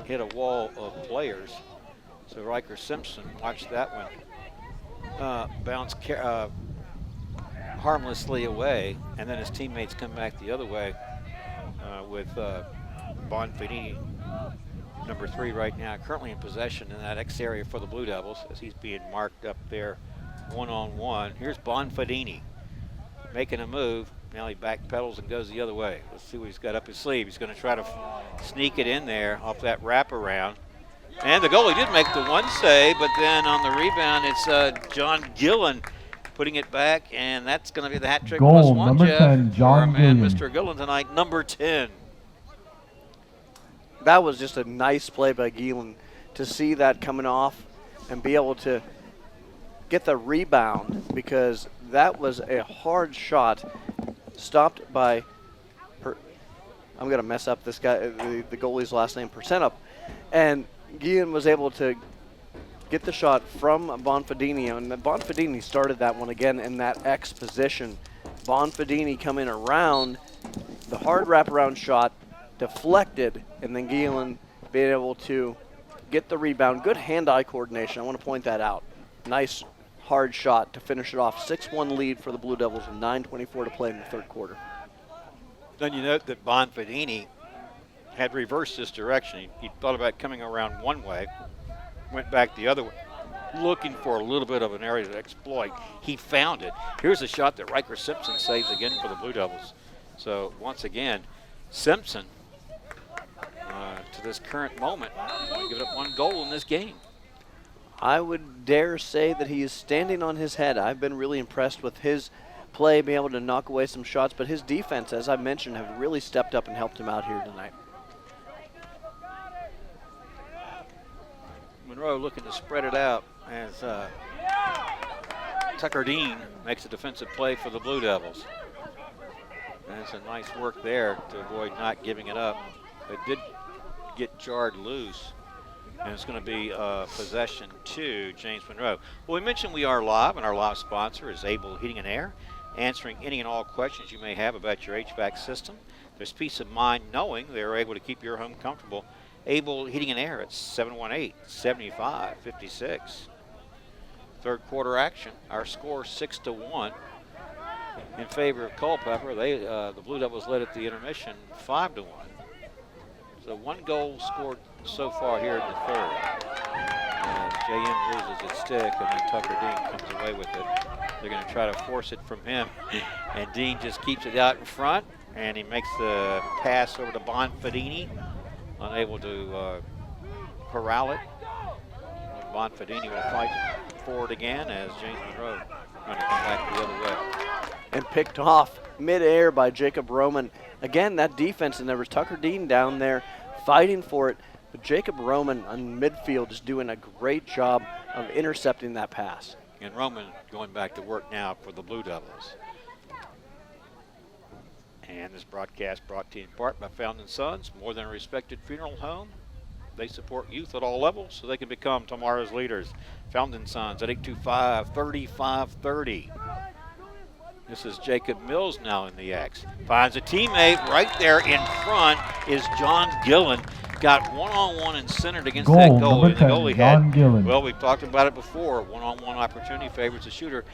hit a wall of players. So Riker Simpson watched that one bounce harmlessly away, and then his teammates come back the other way with Bonfadini, number 3 right now, currently in possession in that X area for the Blue Devils as he's being marked up there one-on-one. Here's Bonfadini making a move, Now he backpedals and goes the other way. Let's see what he's got up his sleeve. He's going to try to sneak it in there off that wraparound. And the goalie did make the one save, but then on the rebound, it's John Gillen putting it back, and that's going to be the hat trick Goal, plus one, number Jeff, 10, John for our man, Gillen. Mr. Gillen tonight, number 10. That was just a nice play by Gielan to see that coming off and be able to get the rebound, because that was a hard shot stopped by, I'm going to mess up this guy, the goalie's last name, Percenup. And Gielan was able to get the shot from Bonfadini, and Bonfadini started that one again in that X position. Bonfadini coming around, the hard wraparound shot, deflected, and then Gielan being able to get the rebound. Good hand-eye coordination, I want to point that out. Nice hard shot to finish it off. 6-1 lead for the Blue Devils with 9:24 to play in the third quarter. Then you note that Bonfadini had reversed his direction. He thought about coming around one way, went back the other way, looking for a little bit of an area to exploit. He found it. Here's a shot that Riker Simpson saves again for the Blue Devils. So once again, Simpson, to this current moment, only given up one goal in this game. I would dare say that he is standing on his head. I've been really impressed with his play, being able to knock away some shots, but his defense, as I mentioned, have really stepped up and helped him out here tonight. Monroe looking to spread it out as Tucker Dean makes a defensive play for the Blue Devils. And it's a nice work there to avoid not giving it up. It did get jarred loose, and it's going to be possession to James Monroe. Well, we mentioned we are live, and our live sponsor is Able Heating and Air, answering any and all questions you may have about your HVAC system. There's peace of mind knowing they're able to keep your home comfortable. Able Heating and Air at 718-7556. Third quarter action. Our score 6-1 in favor of Culpeper. The Blue Devils led at the intermission 5-1. So one goal scored so far here in the third. JM loses its stick, and then Tucker Dean comes away with it. They're going to try to force it from him, and Dean just keeps it out in front, and he makes the pass over to Bonfadini, unable to corral it. Bonfadini will fight forward again as James Monroe trying to come back the other way. And picked off midair by Jacob Roman. Again, that defense, and there was Tucker Dean down there fighting for it. But Jacob Roman on midfield is doing a great job of intercepting that pass. And Roman going back to work now for the Blue Devils. And this broadcast brought to you in part by Fountain & Sons, more than a respected funeral home. They support youth at all levels so they can become tomorrow's leaders. Fountain & Sons at 825-3530. This is Jacob Mills now in the X. Finds a teammate right there in front is John Gillen. Got one-on-one and centered against that goal. And the goalie had, well, we've talked about it before, one-on-one opportunity favors the shooter.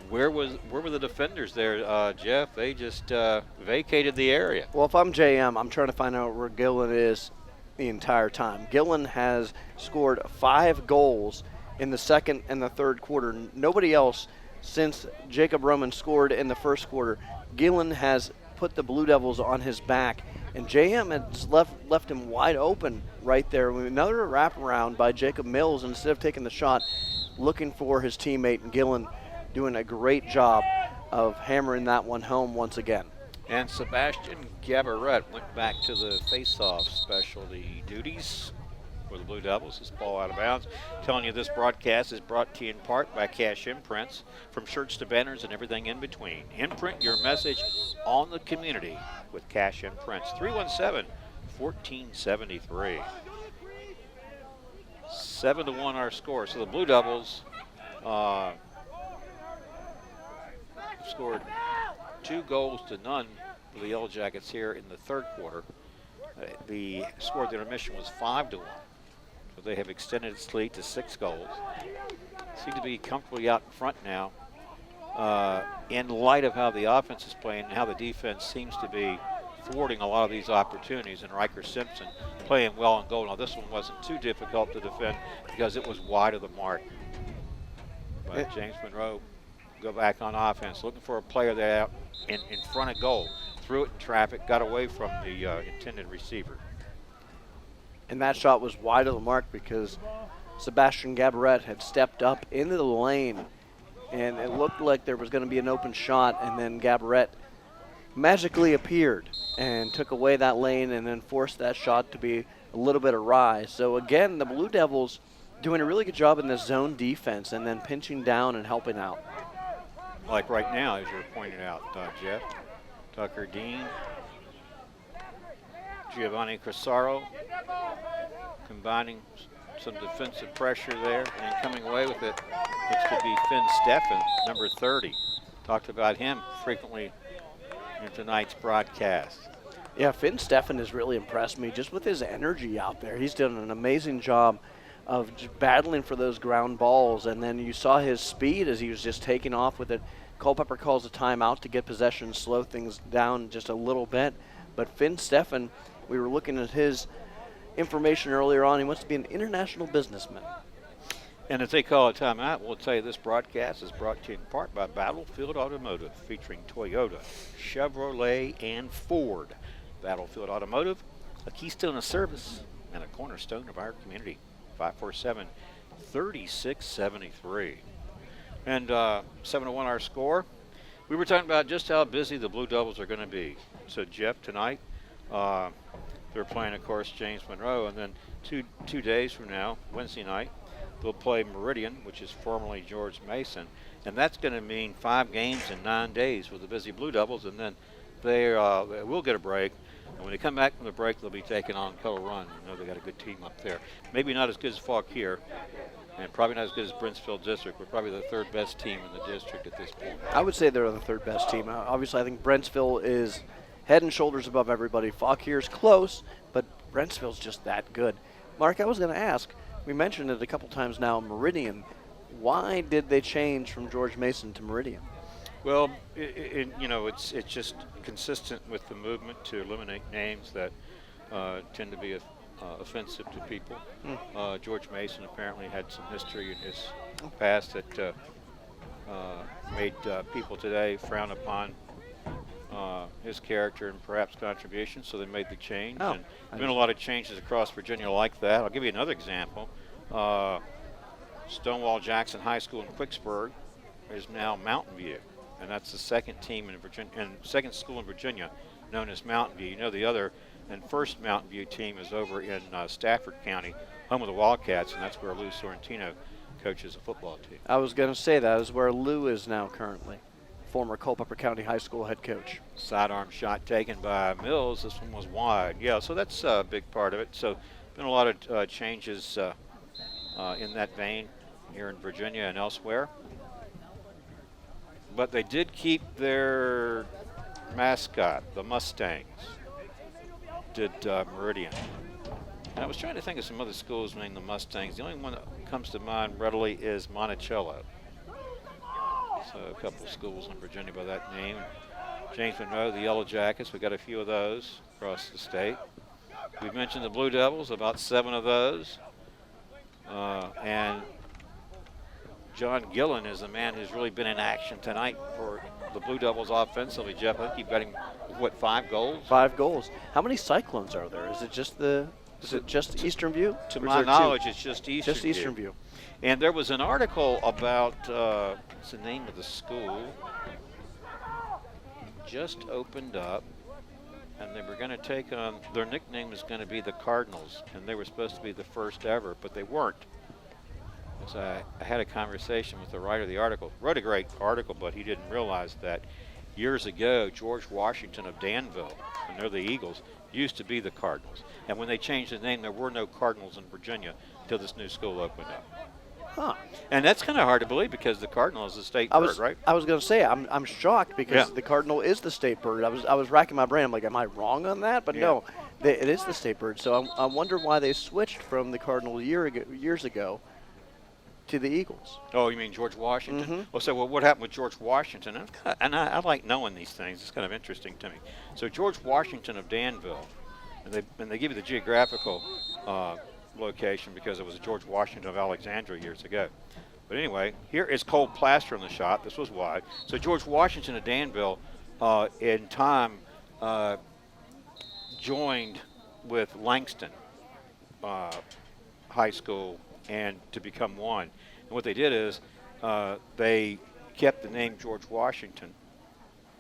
Where were the defenders there, Jeff? They just vacated the area. Well, if I'm JM, I'm trying to find out where Gillen is the entire time. Gillen has scored 5 goals in the second and the third quarter. Nobody else since Jacob Roman scored in the first quarter. Gillen has put the Blue Devils on his back, and JM has left him wide open right there. Another wraparound by Jacob Mills, and instead of taking the shot, looking for his teammate, and Gillen doing a great job of hammering that one home once again. And Sebastian Gabarret went back to the face-off specialty duties for the Blue Devils. This ball out of bounds. Telling you this broadcast is brought to you in part by Cash Imprints, from shirts to banners and everything in between. Imprint your message on the community with Cash Imprints. 317-1473. 7-1 our score. So the Blue Devils scored 2 goals to none for the Yellow Jackets here in the third quarter. The score of the intermission was 5-1. So they have extended its lead to 6 goals. Seem to be comfortably out in front now. In light of how the offense is playing and how the defense seems to be thwarting a lot of these opportunities, and Riker Simpson playing well on goal. Now this one wasn't too difficult to defend because it was wide of the mark. But James Monroe go back on offense, looking for a player that out in front of goal, threw it in traffic, got away from the intended receiver. And that shot was wide of the mark because Sebastian Gaboret had stepped up into the lane, and it looked like there was going to be an open shot, and then Gaboret magically appeared and took away that lane and then forced that shot to be a little bit awry. So again, the Blue Devils doing a really good job in the zone defense and then pinching down and helping out. Like right now, as you're pointing out, Jeff. Tucker Dean, Giovanni Crosaro, combining some defensive pressure there and coming away with it. Looks to be Finn Steffen, number 30. Talked about him frequently in tonight's broadcast. Yeah, Finn Steffen has really impressed me just with his energy out there. He's done an amazing job of just battling for those ground balls, and then you saw his speed as he was just taking off with it. Culpeper calls a timeout to get possession, slow things down just a little bit. But Finn Steffen, we were looking at his information earlier on. He wants to be an international businessman. And if they call a timeout, we'll tell you this broadcast is brought to you in part by Battlefield Automotive, featuring Toyota, Chevrolet, and Ford. Battlefield Automotive, a keystone of service and a cornerstone of our community. 547-3673. And 7-1 our score. We were talking about just how busy the Blue Devils are going to be. So, Jeff, tonight, they're playing, of course, James Monroe, and then two days from now, Wednesday night, they'll play Meridian, which is formerly George Mason, and that's going to mean 5 games in 9 days for the busy Blue Devils, and then they will get a break. And when they come back from the break, they'll be taking on Kettle Run. You know, they got a good team up there. Maybe not as good as Fauquier, and probably not as good as Brentsville District. We're probably the 3rd best team in the district at this point. I would say they're the 3rd best team. Obviously, I think Brentsville is head and shoulders above everybody. Faukier's close, but Brentsville's just that good. Mark, I was going to ask, we mentioned it a couple times now, Meridian. Why did they change from George Mason to Meridian? Well, it's just consistent with the movement to eliminate names that tend to be offensive to people. George Mason apparently had some history in his past that made people today frown upon his character and perhaps contribution, so they made the change. And there's been a lot of changes across Virginia like that. I'll give you another example. Stonewall Jackson High School in Quicksburg is now Mountain View, and that's the 2nd team in Virginia, and 2nd school in Virginia known as Mountain View. You know, the other and first Mountain View team is over in Stafford County, home of the Wildcats, and that's where Lou Sorrentino coaches a football team. I was going to say that is where Lou is now currently, former Culpeper County High School head coach. Sidearm shot taken by Mills. This one was wide. Yeah, so that's a big part of it. So been a lot of changes in that vein here in Virginia and elsewhere. But they did keep their mascot, the Mustangs, did Meridian. And I was trying to think of some other schools named the Mustangs. The only one that comes to mind readily is Monticello. So a couple of schools in Virginia by that name. James Monroe, the Yellow Jackets, we got a few of those across the state. We've mentioned the Blue Devils, about 7 of those. And John Gillen is the man who's really been in action tonight for the Blue Devils offensively. Jeff, I think you've got him with, 5 goals? 5 goals. How many Cyclones are there? Is it just Eastern View? To my knowledge, it's just Eastern View. Just Eastern View. And there was an article about, what's the name of the school? Just opened up, and they were going to take on, their nickname is going to be the Cardinals, and they were supposed to be the first ever, but they weren't. So I had a conversation with the writer of the article. Wrote a great article, but he didn't realize that years ago, George Washington of Danville, and they're the Eagles, used to be the Cardinals. And when they changed the name, there were no Cardinals in Virginia until this new school opened up. Huh. And that's kind of hard to believe because the Cardinal is the state bird, right? I was going to say, I'm shocked because the Cardinal is the state bird. I was racking my brain. I'm like, am I wrong on that? But no, it is the state bird. So I wonder why they switched from the Cardinal years ago to the Eagles. Oh, you mean George Washington? Mm-hmm. Well, so what happened with George Washington? And I like knowing these things. It's kind of interesting to me. So George Washington of Danville, and they give you the geographical location because it was George Washington of Alexandria years ago. But anyway, here is Cole Plaster on the shot. This was wide. So George Washington of Danville, in time, joined with Langston High School and to become one. And what they did is they kept the name George Washington.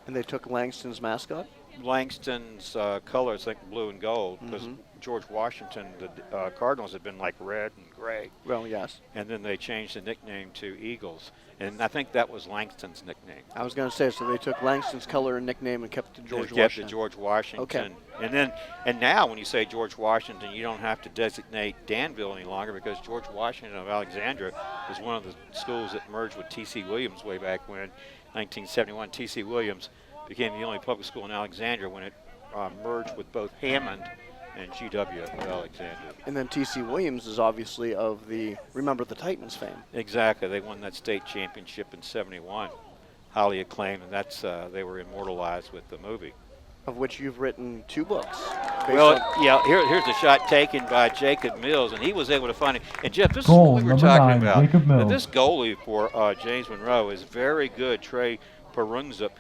And they took Langston's mascot? Langston's colors, like blue and gold, because George Washington, the Cardinals had been like red and gray. Well, yes. And then they changed the nickname to Eagles. And I think that was Langston's nickname. I was going to say, so they took Langston's color and nickname and kept it to George Washington. Kept it George Washington. Okay. And now when you say George Washington, you don't have to designate Danville any longer, because George Washington of Alexandria is one of the schools that merged with T.C. Williams way back when, 1971. T.C. Williams became the only public school in Alexandria when it merged with both Hammond and GW of Alexandria. And then T.C. Williams is obviously of the Remember the Titans fame. Exactly. They won that state championship in '71. Highly acclaimed, and that's they were immortalized with the movie. Of which you've written 2 books. Well, yeah, here's the shot taken by Jacob Mills, and he was able to find it. And, Jeff, this is what we were talking about. This goalie for James Monroe is very good, Trey Perunza.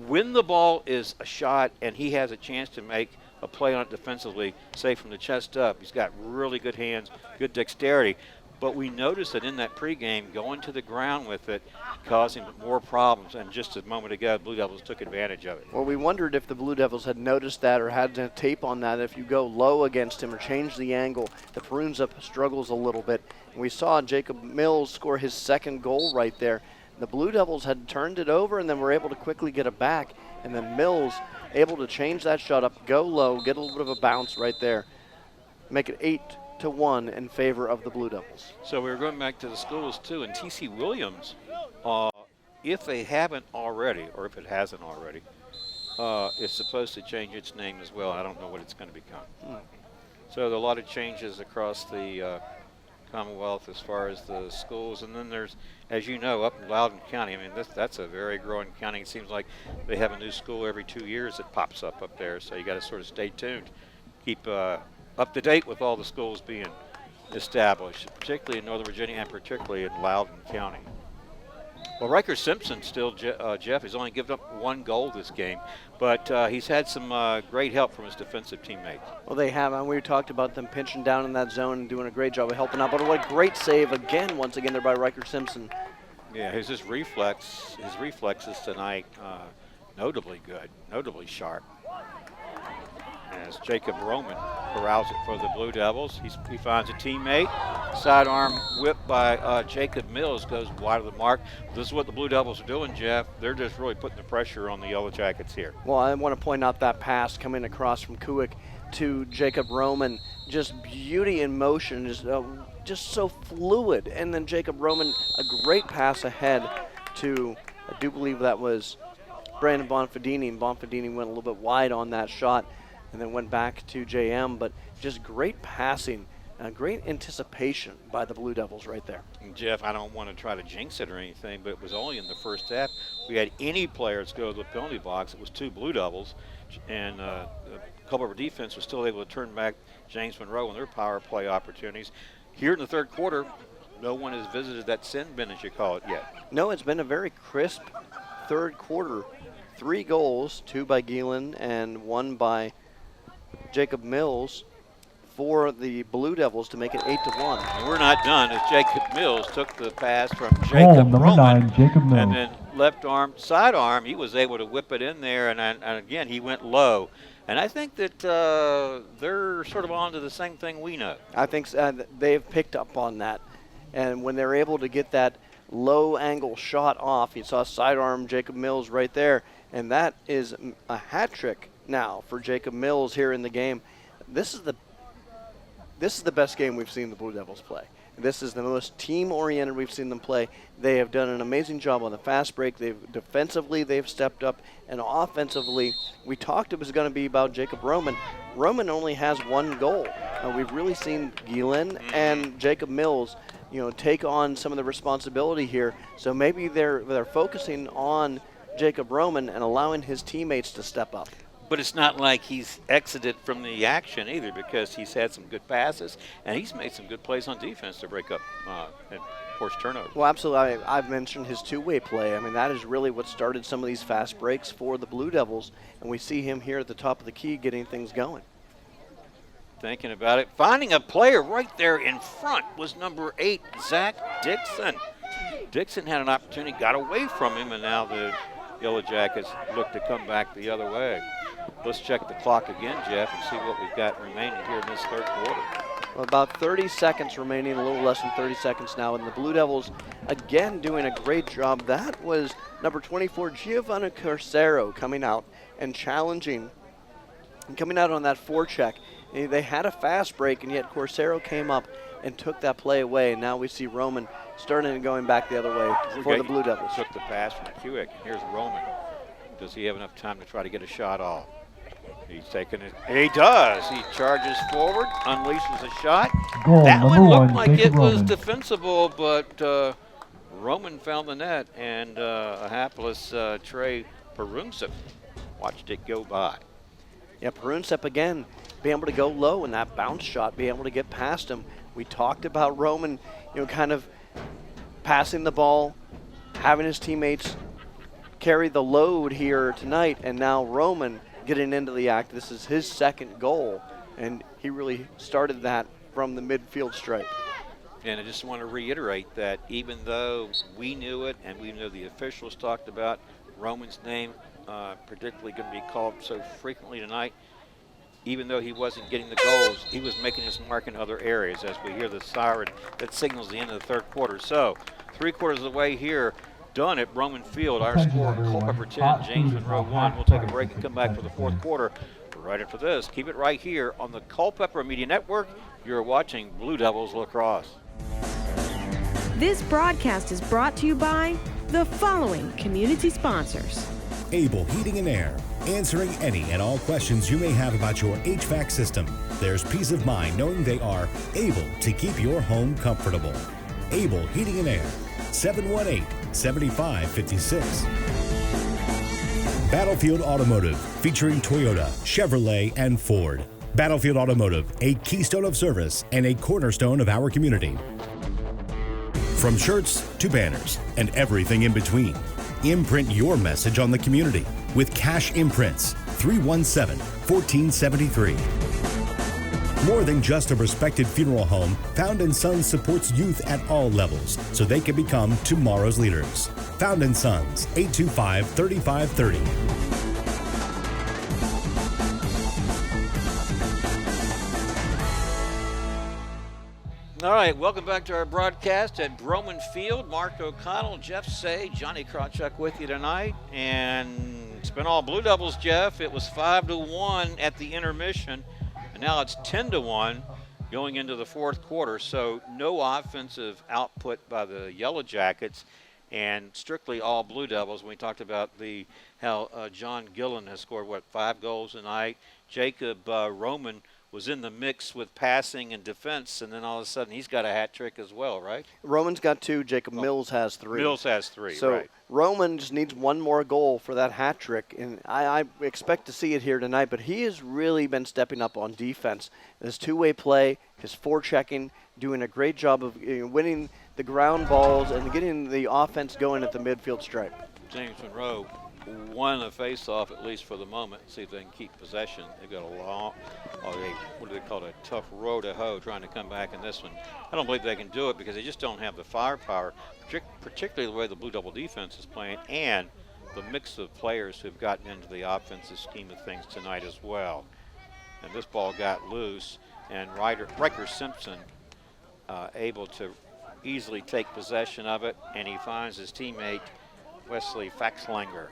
When the ball is a shot and he has a chance to make a play on it defensively, say from the chest up, he's got really good hands, good dexterity. But we noticed that in that pregame, going to the ground with it caused him more problems. And just a moment ago, the Blue Devils took advantage of it. Well, we wondered if the Blue Devils had noticed that or had a tape on that. If you go low against him or change the angle, the Perunza struggles a little bit. And we saw Jacob Mills score his 2nd goal right there. The Blue Devils had turned it over and then were able to quickly get it back. And then Mills able to change that shot up, go low, get a little bit of a bounce right there, make it 8-1 in favor of the Blue Devils. So we were going back to the schools too, and T.C. Williams, if they haven't already, or if it hasn't already, is supposed to change its name as well. I don't know what it's going to become. So there are a lot of changes across the Commonwealth as far as the schools, and then there's, as you know, up in Loudoun County, I mean, that's a very growing county. It seems like they have a new school every 2 years that pops up there, so you got to sort of stay tuned, keep up to date with all the schools being established, particularly in Northern Virginia and particularly in Loudoun County. Well, Riker Simpson still, Jeff, has only given up 1 goal this game, but he's had some great help from his defensive teammates. Well, they have, and we talked about them pinching down in that zone and doing a great job of helping out. But what a great save again, once again, there by Riker Simpson. Yeah, his reflexes tonight, notably good, notably sharp. As Jacob Roman corrals it for the Blue Devils. He finds a teammate. Sidearm whip by Jacob Mills goes wide of the mark. This is what the Blue Devils are doing, Jeff. They're just really putting the pressure on the Yellow Jackets here. Well, I want to point out that pass coming across from Kuick to Jacob Roman. Just beauty in motion, just so fluid. And then Jacob Roman, a great pass ahead to, I do believe that was Brandon Bonfadini. And Bonfadini went a little bit wide on that shot and then went back to JM, but just great passing, great anticipation by the Blue Devils right there. And Jeff, I don't want to try to jinx it or anything, but it was only in the first half we had any players go to the penalty box. It was 2 Blue Devils, and the Culpeper defense was still able to turn back James Monroe and their power play opportunities. Here in the 3rd quarter, no one has visited that sin bin, as you call it, yet. No, it's been a very crisp 3rd quarter. 3 goals, 2 by Gielan and 1 by Jacob Mills for the Blue Devils to make it 8-1. And we're not done as Jacob Mills took the pass from Jacob Roman, Jacob Mills. And then left arm, side arm, he was able to whip it in there, and again, he went low. And I think that they're sort of on to the same thing we know. I think they've picked up on that. And when they're able to get that low angle shot off, you saw sidearm Jacob Mills right there, and that is a hat trick now for Jacob Mills here in the game. This is the best game we've seen the Blue Devils play. This is the most team-oriented we've seen them play. They have done an amazing job on the fast break. Defensively, they've stepped up, and offensively, we talked it was going to be about Jacob Roman. Roman only has 1 goal. We've really seen Gielan and Jacob Mills, take on some of the responsibility here. So maybe they're focusing on Jacob Roman and allowing his teammates to step up. But it's not like he's exited from the action either, because he's had some good passes and he's made some good plays on defense to break up and force turnover. Well, absolutely. I've mentioned his two-way play. I mean, that is really what started some of these fast breaks for the Blue Devils, and we see him here at the top of the key getting things going. Thinking about it, finding a player right there in front was number 8, Zach Dixon. Dixon had an opportunity, got away from him, and now the Yellow Jackets look to come back the other way. Let's check the clock again, Jeff, and see what we've got remaining here in this third quarter. Well, about 30 seconds remaining, a little less than 30 seconds now, and the Blue Devils again doing a great job. That was number 24, Giovanni Corsero, coming out and challenging and coming out on that forecheck. They had a fast break, and yet Corsero came up and took that play away. And now we see Roman starting and going back the other way for the Blue Devils. Took the pass from Hewitt. Here's Roman. Does he have enough time to try to get a shot off? He's taking it. He does. He charges forward, unleashes a shot. That one looked like it was defensible, but Roman found the net, and a hapless Trey Perunsip watched it go by. Yeah, Perunsip again being able to go low in that bounce shot, being able to get past him. We talked about Roman, kind of passing the ball, having his teammates carry the load here tonight, and now Roman getting into the act. This is his second goal, and he really started that from the midfield stripe. And I just want to reiterate that even though we knew it and we know the officials talked about Roman's name particularly going to be called so frequently tonight, even though he wasn't getting the goals, he was making his mark in other areas as we hear the siren that signals the end of the third quarter. So 3/4 of the way here, done at Roman Field. Our score, Culpeper 10, James Monroe 1. We'll take a break and come back for the fourth quarter right after this. Keep it right here on the Culpeper Media Network. You're watching Blue Devils Lacrosse. This broadcast is brought to you by the following community sponsors. Able Heating and Air, answering any and all questions you may have about your HVAC system. There's peace of mind knowing they are able to keep your home comfortable. Able Heating and Air, 718-7556. Battlefield Automotive, featuring Toyota, Chevrolet, and Ford. Battlefield Automotive, a keystone of service and a cornerstone of our community. From shirts to banners and everything in between, imprint your message on the community with Cash Imprints, 317-1473. More than just a respected funeral home, Found & Sons supports youth at all levels so they can become tomorrow's leaders. Found & Sons, 825-3530. All right, welcome back to our broadcast at Broman Field. Mark O'Connell, Jeff Say, Johnny Krawchuk with you tonight. And it's been all Blue Devils, Jeff. It was 5-1 at the intermission, and now it's 10-1 going into the fourth quarter. So no offensive output by the Yellow Jackets, and strictly all Blue Devils. We talked about how John Gillen has scored, 5 goals tonight. Jacob Roman was in the mix with passing and defense, and then all of a sudden he's got a hat trick as well, right? Roman's got 2. Jacob Mills has 3. Mills has 3, so right. Roman just needs one more goal for that hat trick, and I expect to see it here tonight, but he has really been stepping up on defense. His two-way play, his forechecking, doing a great job of winning the ground balls and getting the offense going at the midfield stripe. James Monroe won the face-off, at least for the moment. See if they can keep possession. They've got a long, what do they call it, a tough row to hoe trying to come back in this one. I don't believe they can do it because they just don't have the firepower, particularly the way the Blue Devil defense is playing and the mix of players who've gotten into the offensive scheme of things tonight as well. And this ball got loose, and Riker Simpson able to easily take possession of it, and he finds his teammate Wesley Faxlanger.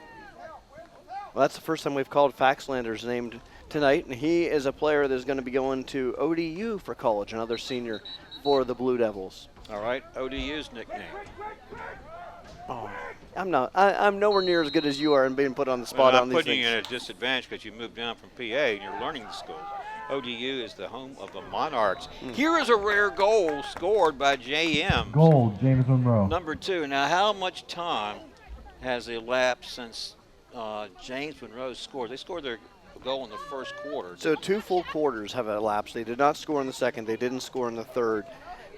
Well, that's the first time we've called Faxlander's named tonight, and he is a player that's going to be going to ODU for college, another senior for the Blue Devils. All right, ODU's nickname. Oh, I'm nowhere near as good as you are in being put on the spot on these things. I'm putting you at a disadvantage because you moved down from PA and you're learning the schools. ODU is the home of the Monarchs. Here is a rare goal scored by JM. Goal, James Monroe. Number 2. Now, how much time has elapsed since James Monroe scored? They scored their goal in the first quarter. So 2 full quarters have elapsed. They did not score in the second. They didn't score in the third.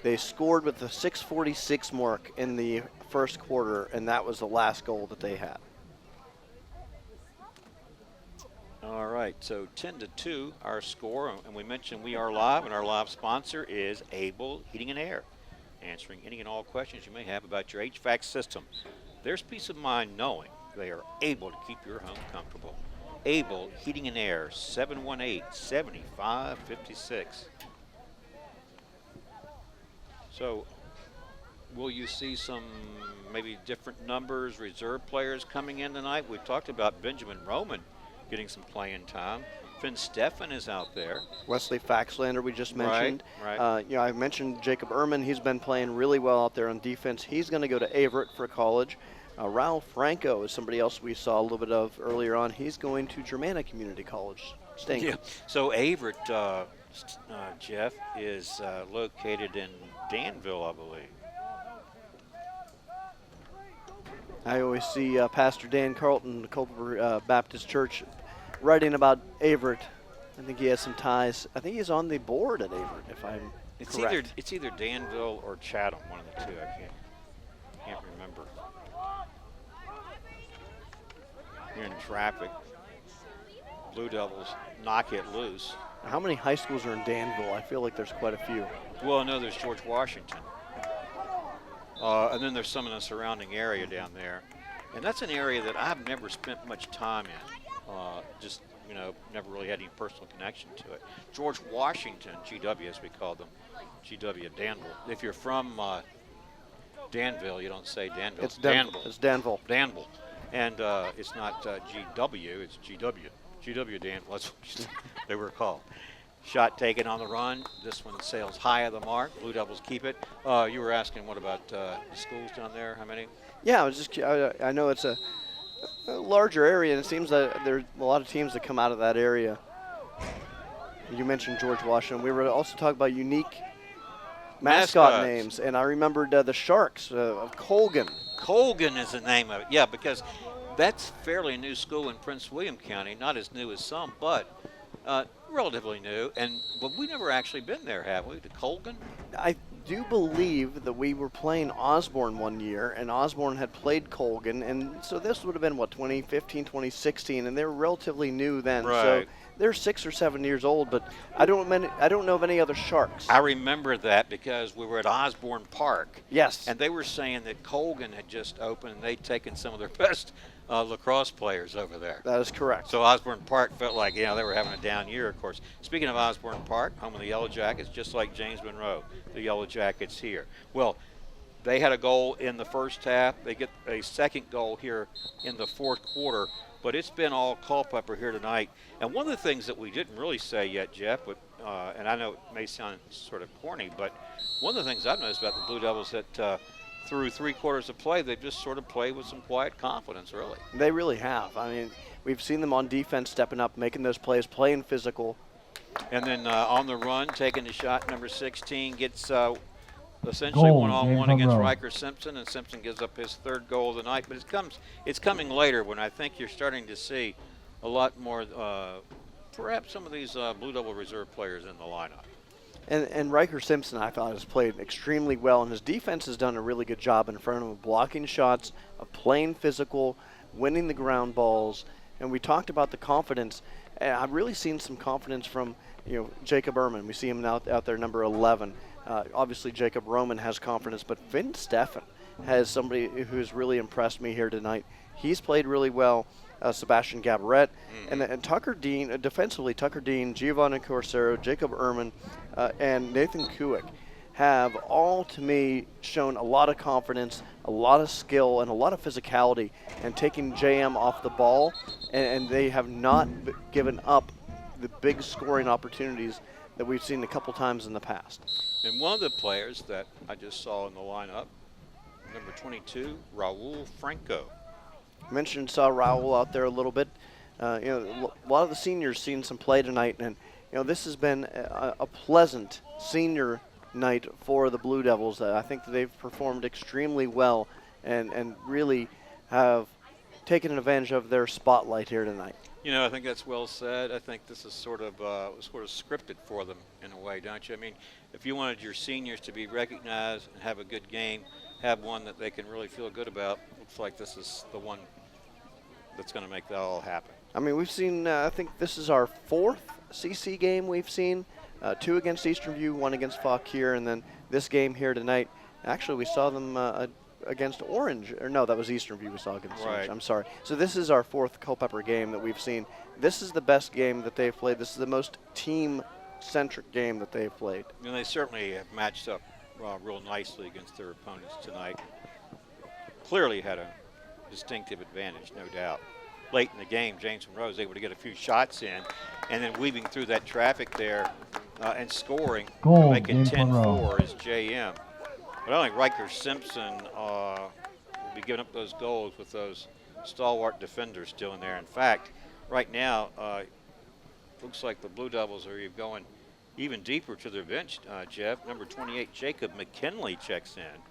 They scored with the 6:46 mark in the first quarter, and that was the last goal that they had. All right, so 10-2 our score, and we mentioned we are live, and our live sponsor is Able Heating and Air, answering any and all questions you may have about your HVAC system. There's peace of mind knowing they are able to keep your home comfortable. Able Heating and Air, 718-7556. So will you see some maybe different numbers, reserve players coming in tonight? We've talked about Benjamin Roman getting some playing time. Finn Steffen is out there. Wesley Faxlander we just mentioned. Right. I mentioned Jacob Ehrman. He's been playing really well out there on defense. He's going to go to Averett for college. Raul Franco is somebody else we saw a little bit of earlier on. He's going to Germanna Community College. Yeah. So Averett, Jeff, is located in Danville, I believe. I always see Pastor Dan Carlton, the Culpeper Baptist Church, writing about Averett. I think he has some ties. I think he's on the board at Averett, if I'm correct. It's either Danville or Chatham, one of the two. I can't remember. You're in traffic. Blue Devils knock it loose. How many high schools are in Danville? I feel like there's quite a few. Well, no, there's George Washington. And then there's some in the surrounding area down there. And that's an area that I've never spent much time in. Never really had any personal connection to it. George Washington, GW as we call them, GW Danville. If you're from Danville, you don't say Danville. It's Danville. It's Danville. Danville. And it's not GW, it's GW. GW Danville, that's what they were called. Shot taken on the run. This one sails high of the mark. Blue Devils keep it. You were asking what about the schools down there? How many? Yeah, I know it's a larger area, and it seems that there's a lot of teams that come out of that area. You mentioned George Washington. We were also talking about unique mascot names, and I remembered the Sharks of Colgan. Colgan is the name of it. Yeah, because that's fairly new school in Prince William County. Not as new as some, but relatively new. But we never actually been there, have we, to Colgan? I do believe that we were playing Osborne one year, and Osborne had played Colgan, and so this would have been, 2015, 2016, and they were relatively new then. Right. So they're 6 or 7 years old, but I don't know of any other Sharks. I remember that because we were at Osborne Park. Yes. And they were saying that Colgan had just opened, and they'd taken some of their best lacrosse players over there. That is correct. So Osborne Park felt like, they were having a down year, of course. Speaking of Osborne Park, home of the Yellow Jackets, just like James Monroe, the Yellow Jackets here. Well, they had a goal in the first half. They get a second goal here in the fourth quarter. But it's been all Culpeper here tonight. And one of the things that we didn't really say yet, Jeff, and I know it may sound sort of corny, but one of the things I've noticed about the Blue Devils that through 3 quarters of play, they've just sort of played with some quiet confidence, really. They really have. I mean, we've seen them on defense stepping up, making those plays, playing physical. And then on the run, taking the shot, number 16 gets essentially one-on-one against Riker Simpson, and Simpson gives up his 3rd goal of the night. But it's coming later when I think you're starting to see a lot more, perhaps some of these Blue Devil reserve players in the lineup. And Riker Simpson, I thought, has played extremely well, and his defense has done a really good job in front of him, blocking shots, playing physical, winning the ground balls. And we talked about the confidence. And I've really seen some confidence from Jacob Ehrman. We see him out there, number 11. Obviously, Jacob Roman has confidence, but Finn Steffen has somebody who's really impressed me here tonight. He's played really well. Sebastian Gabarette, and Tucker Dean, defensively, Tucker Dean, Giovanni Corsero, Jacob Ehrman, and Nathan Kuick have all, to me, shown a lot of confidence, a lot of skill, and a lot of physicality, and taking JM off the ball, and they have not given up the big scoring opportunities that we've seen a couple times in the past. And one of the players that I just saw in the lineup, number 22, Raul Franco. Saw Raul out there a little bit. A lot of the seniors seen some play tonight, and this has been a pleasant senior night for the Blue Devils. I think that they've performed extremely well and really have taken advantage of their spotlight here tonight. I think that's well said. I think this is sort of scripted for them in a way, don't you? I mean, if you wanted your seniors to be recognized and have a good game, have one that they can really feel good about, looks like this is the one that's going to make that all happen. I mean, we've seen, I think this is our 4th CC game we've seen. 2 against Eastern View, 1 against Fauquier, and then this game here tonight. Actually, we saw them against Orange. Or no, that was Eastern View we saw against Orange. I'm sorry. So this is our 4th Culpeper game that we've seen. This is the best game that they've played. This is the most team-centric game that they've played. And they certainly have matched up real nicely against their opponents tonight. Clearly had a distinctive advantage, no doubt. Late in the game, James Monroe was able to get a few shots in, and then weaving through that traffic there and scoring, making 10-4 is JM. But I think Riker Simpson will be giving up those goals with those stalwart defenders still in there. In fact, right now, looks like the Blue Devils are going even deeper to their bench, Jeff. Number 28, Jacob McKinley checks in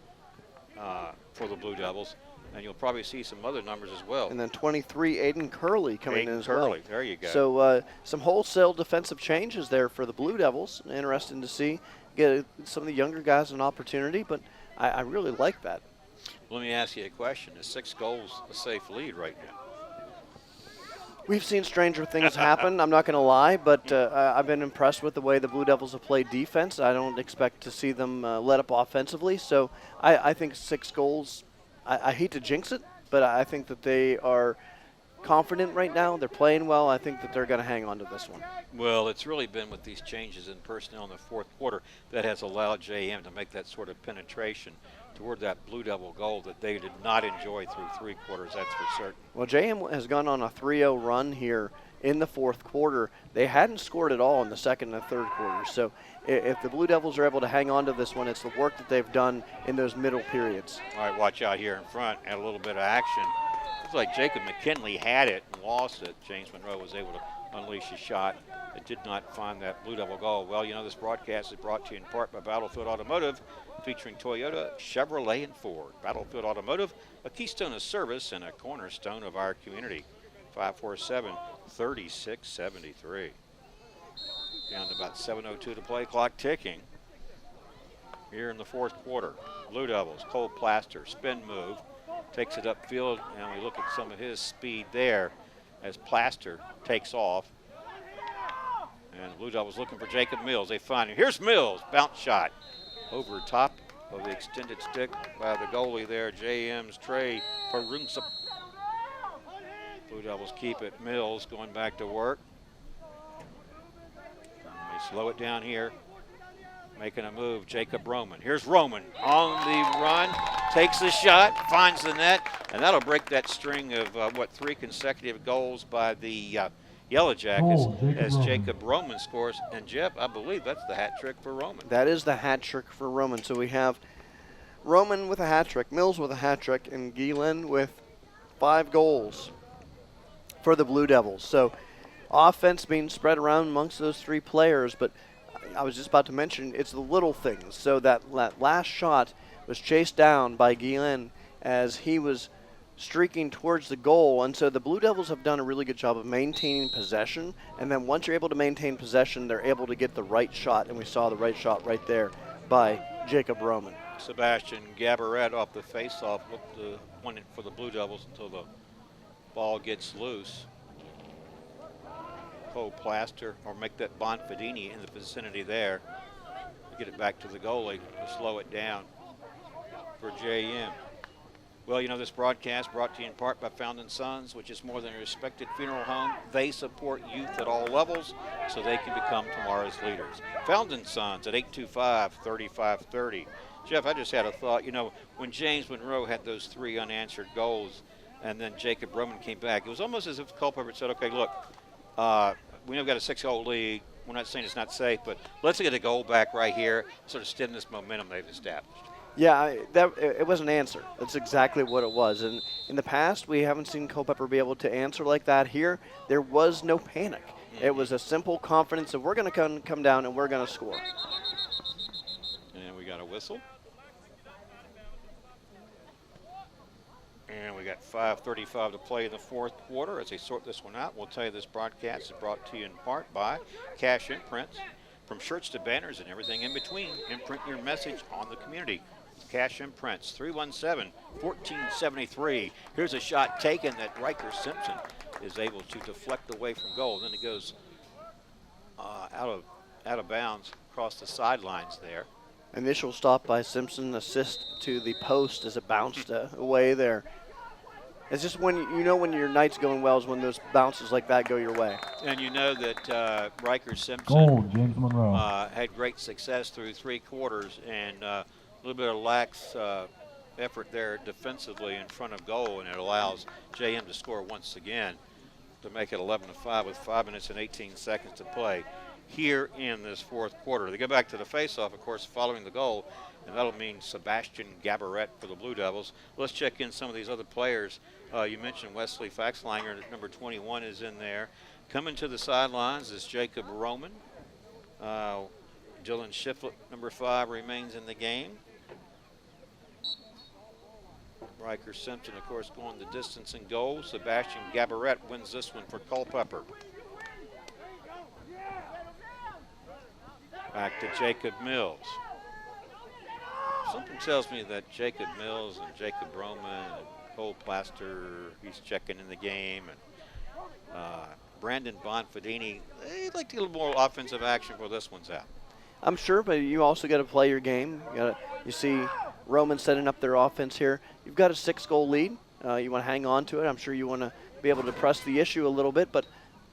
for the Blue Devils. And you'll probably see some other numbers as well. And then 23, Aiden Curley coming in as well. There you go. So some wholesale defensive changes there for the Blue Devils. Interesting to see. Get some of the younger guys an opportunity, but I really like that. Let me ask you a question. Is 6 goals a safe lead right now? We've seen stranger things happen, I'm not going to lie, but I've been impressed with the way the Blue Devils have played defense. I don't expect to see them let up offensively. So I think 6 goals, I hate to jinx it, but I think that they are confident right now. They're playing well. I think that they're going to hang on to this one. Well, it's really been with these changes in personnel in the 4th quarter that has allowed JM to make that sort of penetration toward that Blue Devil goal that they did not enjoy through 3 quarters, that's for certain. Well, JM has gone on a 3-0 run here in the 4th quarter. They hadn't scored at all in the 2nd and 3rd quarters. So if the Blue Devils are able to hang on to this one, it's the work that they've done in those middle periods. All right, watch out here in front. Had a little bit of action. Looks like Jacob McKinley had it and lost it. James Monroe was able to unleash a shot that did not find that Blue Devil goal. Well, this broadcast is brought to you in part by Battlefield Automotive, featuring Toyota, Chevrolet, and Ford. Battlefield Automotive, a keystone of service and a cornerstone of our community. 547-3673. Down to about 7:02 to play, clock ticking. Here in the 4th quarter, Blue Devils, Cole Plaster, spin move, takes it upfield, and we look at some of his speed there as Plaster takes off. And the Blue Devils looking for Jacob Mills. They find him. Here's Mills, bounce shot over top of the extended stick by the goalie there, JM's Trey Perunza. Blue Devils keep it. Mills going back to work. They slow it down here. Making a move, Jacob Roman. Here's Roman on the run, takes the shot, finds the net, and that'll break that string of, 3 consecutive goals by the Yellow Jackets as Jacob Roman scores. And, Jeff, I believe that's the hat trick for Roman. That is the hat trick for Roman. So we have Roman with a hat trick, Mills with a hat trick, and Gielan with 5 goals for the Blue Devils. So offense being spread around amongst those 3 players, but I was just about to mention it's the little things. So that last shot was chased down by Gielan as he was streaking towards the goal, and so the Blue Devils have done a really good job of maintaining possession, and then once you're able to maintain possession, they're able to get the right shot, and we saw the right shot right there by Jacob Roman. Sebastian Gabaret off the face-off looked to win it for the Blue Devils until the ball gets loose. Cole Plaster, or make that Bonfadini in the vicinity there. Get it back to the goalie to slow it down for JM. Well, this broadcast brought to you in part by Found & Sons, which is more than a respected funeral home. They support youth at all levels so they can become tomorrow's leaders. Found & Sons at 825-3530. Jeff, I just had a thought. When James Monroe had those 3 unanswered goals and then Jacob Roman came back, it was almost as if Culpeper had said, okay, look, we know we've got a 6-goal lead. We're not saying it's not safe, but let's get a goal back right here, sort of stem this momentum they've established. Yeah, it was an answer. That's exactly what it was. And in the past, we haven't seen Culpeper be able to answer like that. Here, there was no panic. Mm-hmm. It was a simple confidence that we're going to come down and we're going to score. And we got a whistle. And we We got 5:35 to play in the fourth quarter. As they sort this one out, we'll tell you this broadcast is brought to you in part by Cash Imprints. From shirts to banners and everything in between, imprint your message on the community. Cash Imprints, 317-1473. Here's a shot taken that Riker Simpson is able to deflect away from goal. Then it goes out of bounds across the sidelines there. Initial stop by Simpson, assist to the post as it bounced away there. It's just when when your night's going well is when those bounces like that go your way. And you know that Riker Simpson Goal, James Monroe. had great success through 3 quarters, and a little bit of lax effort there defensively in front of goal, and it allows JM to score once again to make it 11-5 with 5 minutes and 18 seconds to play here in this fourth quarter. They go back to the faceoff, of course, following the goal, and that'll mean Sebastian Gabarret for the Blue Devils. Let's check in some of these other players. You mentioned Wesley Faxlanger, number 21 is in there. Coming to the sidelines is Jacob Roman. Dylan Shiflett, number 5, remains in the game. Riker Simpson, of course, going the distance in goal. Sebastian Gabarret wins this one for Culpeper. Back to Jacob Mills. Something tells me that Jacob Mills and Jacob Roman and Cole Plaster, he's checking in the game, and Brandon Bonfadini, they'd like to get a little more offensive action before this one's out. I'm sure, but you also got to play your game. You see Roman setting up their offense here. You've got a 6-goal lead. You want to hang on to it. I'm sure you want to be able to press the issue a little bit, but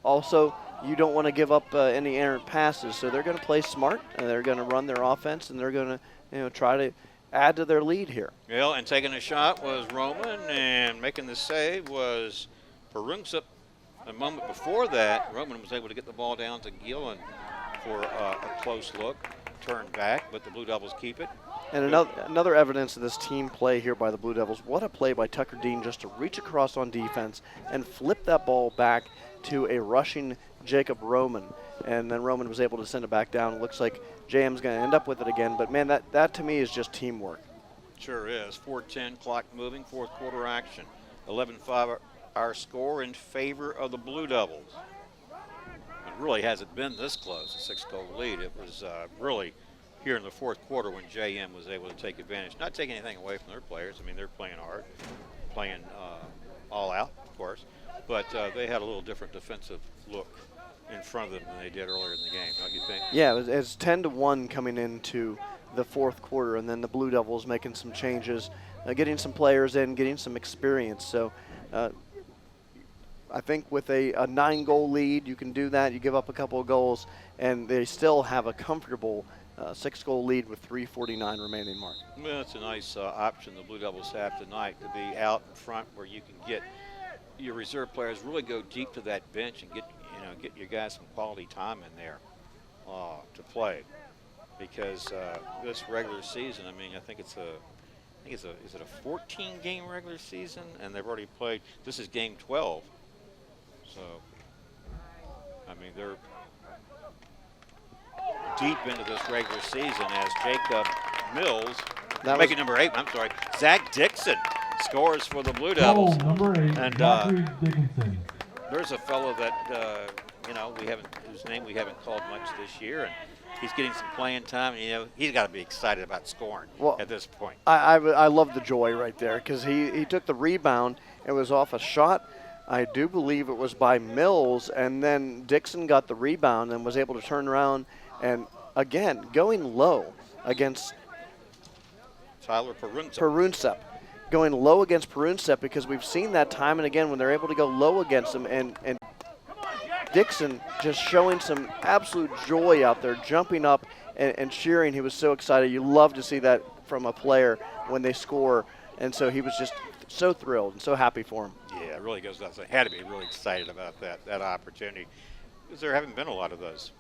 also you don't want to give up any errant passes. So they're going to play smart, and they're going to run their offense, and they're going to try to add to their lead here. Well, and taking a shot was Roman, and making the save was Perunsup. A moment before that, Roman was able to get the ball down to Gillen for a close look, turn back, but the Blue Devils keep it. And another evidence of this team play here by the Blue Devils. What a play by Tucker Dean just to reach across on defense and flip that ball back to a rushing Jacob Roman. And then Roman was able to send it back down. It looks like JM's going to end up with it again. But, man, that to me is just teamwork. Sure is. 4:10, clock moving, fourth quarter action. 11-5 our score in favor of the Blue Devils. It really hasn't been this close, a 6-goal lead. It was really here in the fourth quarter when JM was able to take advantage. Not taking anything away from their players. I mean, they're playing hard, playing all out, of course. But they had a little different defensive look in front of them than they did earlier in the game, don't you think? Yeah, it's 10-1 coming into the fourth quarter, and then the Blue Devils making some changes, getting some players in, getting some experience. So I think with a 9-goal lead, you can do that. You give up a couple of goals, and they still have a comfortable 6-goal lead with 3:49 remaining, Mark. Well, it's a nice option the Blue Devils have tonight to be out in front where you can get your reserve players, really go deep to that bench and get your guys some quality time in there to play. Because this regular season, I mean, I think is it a 14-game regular season, and they've already played. This is game 12. So, I mean, they're deep into this regular season as Jacob Mills, making number 8, Zach Dixon scores for the Blue Devils. Goal, number 8, and Dickinson. there's a fellow that, whose name we haven't called much this year, and he's getting some playing time. He's got to be excited about scoring at this point. I love the joy right there because he took the rebound. It was off a shot. I do believe it was by Mills, and then Dixon got the rebound and was able to turn around and, again, going low against Tyler Perunsup. Perunsup. Going low against Perunsup because we've seen that time and again when they're able to go low against him, and Dixon just showing some absolute joy out there, jumping up and cheering. He was so excited. You love to see that from a player when they score, and so he was just so thrilled and so happy for him. Yeah, it really goes without saying. Had to be really excited about that opportunity because there haven't been a lot of those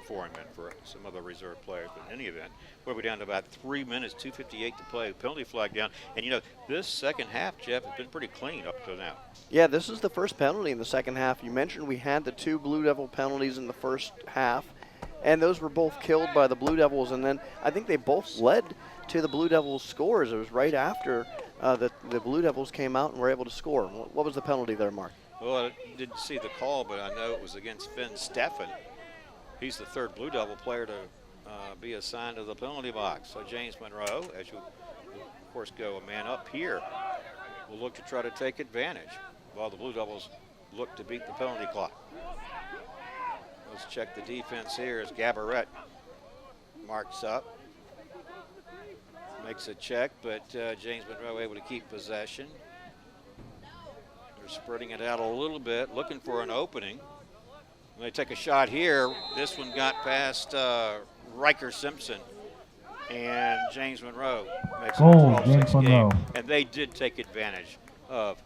for him and for some other reserve players. But in any event, we're down to about 3 minutes, 2:58 to play. Penalty flag down. And, this second half, Jeff, has been pretty clean up to now. Yeah, this is the first penalty in the second half. You mentioned we had the 2 Blue Devil penalties in the first half, and those were both killed by the Blue Devils. And then I think they both led to the Blue Devils scores. It was right after the Blue Devils came out and were able to score. What was the penalty there, Mark? Well, I didn't see the call, but I know it was against Finn Steffen. He's the third Blue Devil player to be assigned to the penalty box. So James Monroe, as you, of course, go a man up here, will look to try to take advantage while the Blue Devils look to beat the penalty clock. Let's check the defense here as Gabarette marks up. Makes a check, but James Monroe able to keep possession. They're spreading it out a little bit, looking for an opening. When they take a shot here, this one got past Riker Simpson, and James Monroe makes it a 12-6 game. And they did take advantage of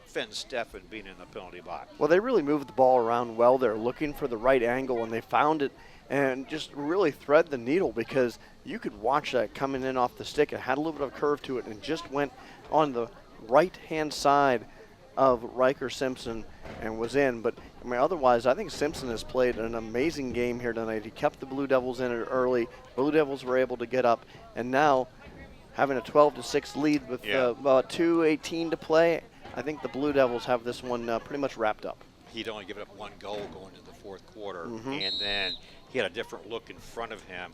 Finn Steffen being in the penalty box. Well, they really moved the ball around well. They're looking for the right angle, and they found it and just really thread the needle, because you could watch that coming in off the stick. It had a little bit of curve to it and just went on the right-hand side of Riker Simpson and was in. But I mean, otherwise, I think Simpson has played an amazing game here tonight. He kept the Blue Devils in it early. Blue Devils were able to get up, and now having a 12-6 lead with about 2:18 to play, I think the Blue Devils have this one pretty much wrapped up. He'd only given up one goal going into the fourth quarter, and then he had a different look in front of him,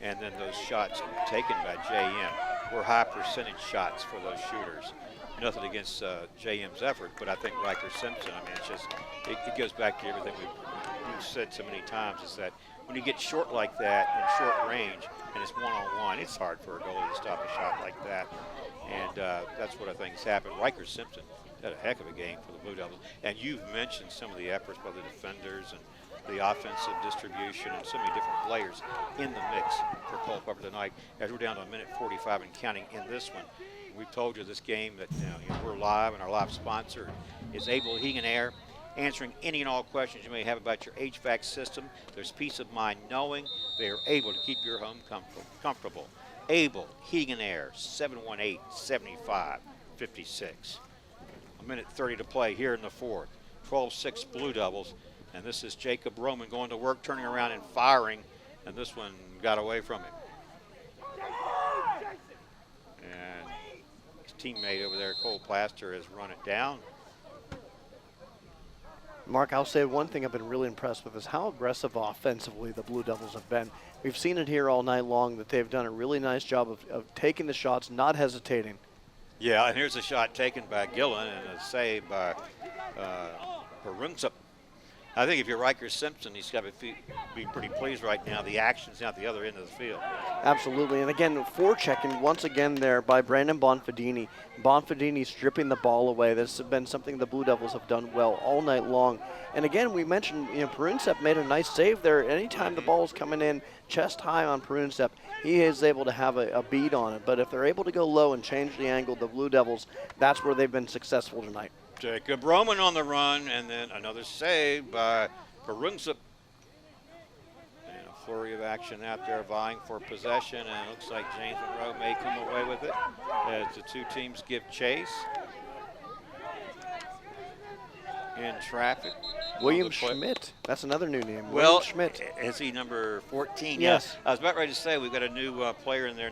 and then those shots taken by JM were high percentage shots for those shooters. Nothing against JM's effort, but I think Riker Simpson, I mean, it's just, it goes back to everything we've said so many times, is that when you get short like that in short range and it's one-on-one, it's hard for a goalie to stop a shot like that. And that's what I think has happened. Riker Simpson had a heck of a game for the Blue Devils. And you've mentioned some of the efforts by the defenders and the offensive distribution and so many different players in the mix for Culpeper tonight. As we're down to a minute 45 and counting in this one, we've told you this game that we're live, and our live sponsor is Able Heating and Air, answering any and all questions you may have about your HVAC system. There's peace of mind knowing they are able to keep your home comfortable. Able Heating and Air, 718-7556. A minute 30 to play here in the fourth. 12-6 Blue Devils, and this is Jacob Roman going to work, turning around and firing, and this one got away from him. And his teammate over there, Cole Plaster, has run it down. Mark, I'll say one thing I've been really impressed with is how aggressive offensively the Blue Devils have been. We've seen it here all night long that they've done a really nice job of taking the shots, not hesitating. Yeah, and here's a shot taken by Gillen and a save by Perunsup. I think if you're Riker Simpson, he's got to be pretty pleased right now. The action's out the other end of the field. Absolutely, and again, forechecking once again there by Brandon Bonfadini. Bonfadini stripping the ball away. This has been something the Blue Devils have done well all night long. And again, we mentioned, Perunsup made a nice save there. Anytime the ball's coming in chest high on Perunsup, he is able to have a beat on it. But if they're able to go low and change the angle, the Blue Devils, that's where they've been successful tonight. Jacob Roman on the run, and then another save by Perunsup. And a flurry of action out there vying for possession, and it looks like James Monroe may come away with it as the two teams give chase. In traffic. William Schmidt, that's another new name. Well, William Schmidt. Is he number 14? Yes. Yeah, I was about ready to say we've got a new player in there,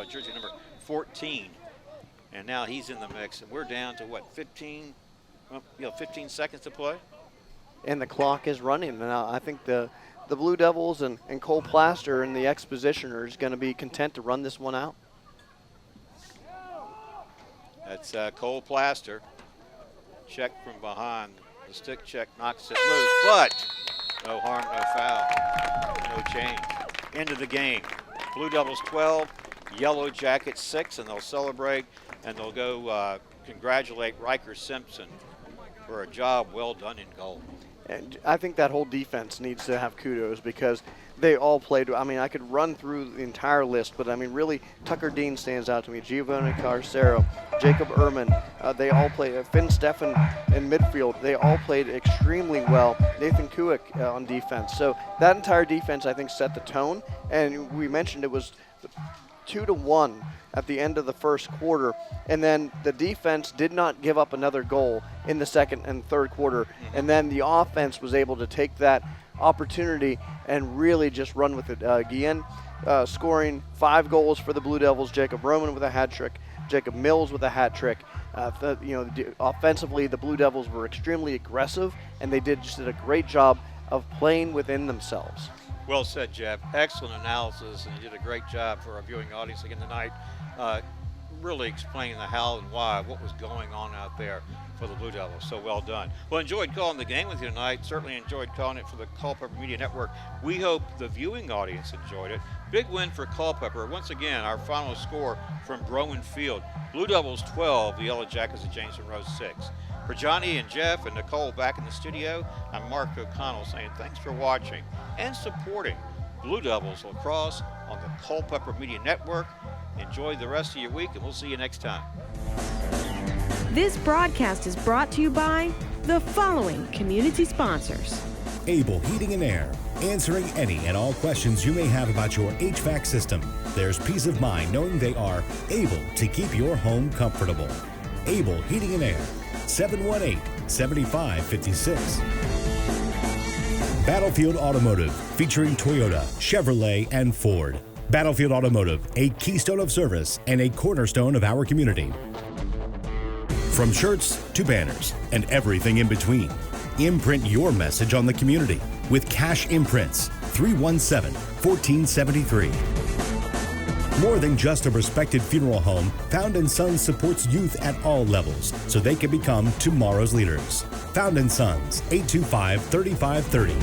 jersey number 14. And now he's in the mix, and we're down to what, 15 seconds to play? And the clock is running. Now I think the Blue Devils and Cole Plaster and the exposition are going to be content to run this one out. That's Cole Plaster. Check from behind. The stick check knocks it loose, but no harm, no foul, no change. End of the game. Blue Devils 12, Yellow Jackets 6, and they'll celebrate. And they'll go congratulate Riker Simpson for a job well done in goal. And I think that whole defense needs to have kudos because they all played. I mean, I could run through the entire list, but I mean, really, Tucker Dean stands out to me. Giovanni Carcero, Jacob Ehrman, they all played. Finn Steffen in midfield, they all played extremely well. Nathan Kuick on defense. So that entire defense, I think, set the tone. And we mentioned it was 2-1 at the end of the first quarter, and then the defense did not give up another goal in the second and third quarter, and then the offense was able to take that opportunity and really just run with it. Guillen scoring 5 goals for the Blue Devils, Jacob Roman with a hat trick, Jacob Mills with a hat trick. Offensively, the Blue Devils were extremely aggressive, and they did a great job of playing within themselves. Well said, Jeff. Excellent analysis, and you did a great job for our viewing audience again tonight, really explaining the how and why, what was going on out there for the Blue Devils. So well done. Well, enjoyed calling the game with you tonight. Certainly enjoyed calling it for the Culpeper Media Network. We hope the viewing audience enjoyed it. Big win for Culpeper. Once again, our final score from Broman Field. Blue Devils 12, the Yellow Jackets of James Monroe 6. For Johnny and Jeff and Nicole back in the studio, I'm Mark O'Connell saying thanks for watching and supporting Blue Devils Lacrosse on the Culpeper Media Network. Enjoy the rest of your week, and we'll see you next time. This broadcast is brought to you by the following community sponsors. Able Heating and Air, answering any and all questions you may have about your HVAC system. There's peace of mind knowing they are able to keep your home comfortable. Able Heating and Air, 718-7556. Battlefield Automotive, featuring Toyota, Chevrolet, and Ford. Battlefield Automotive, a keystone of service and a cornerstone of our community. From shirts to banners and everything in between, imprint your message on the community with Cash Imprints, 317-1473. More than just a respected funeral home, Found & Sons supports youth at all levels so they can become tomorrow's leaders. Found & Sons, 825-3530.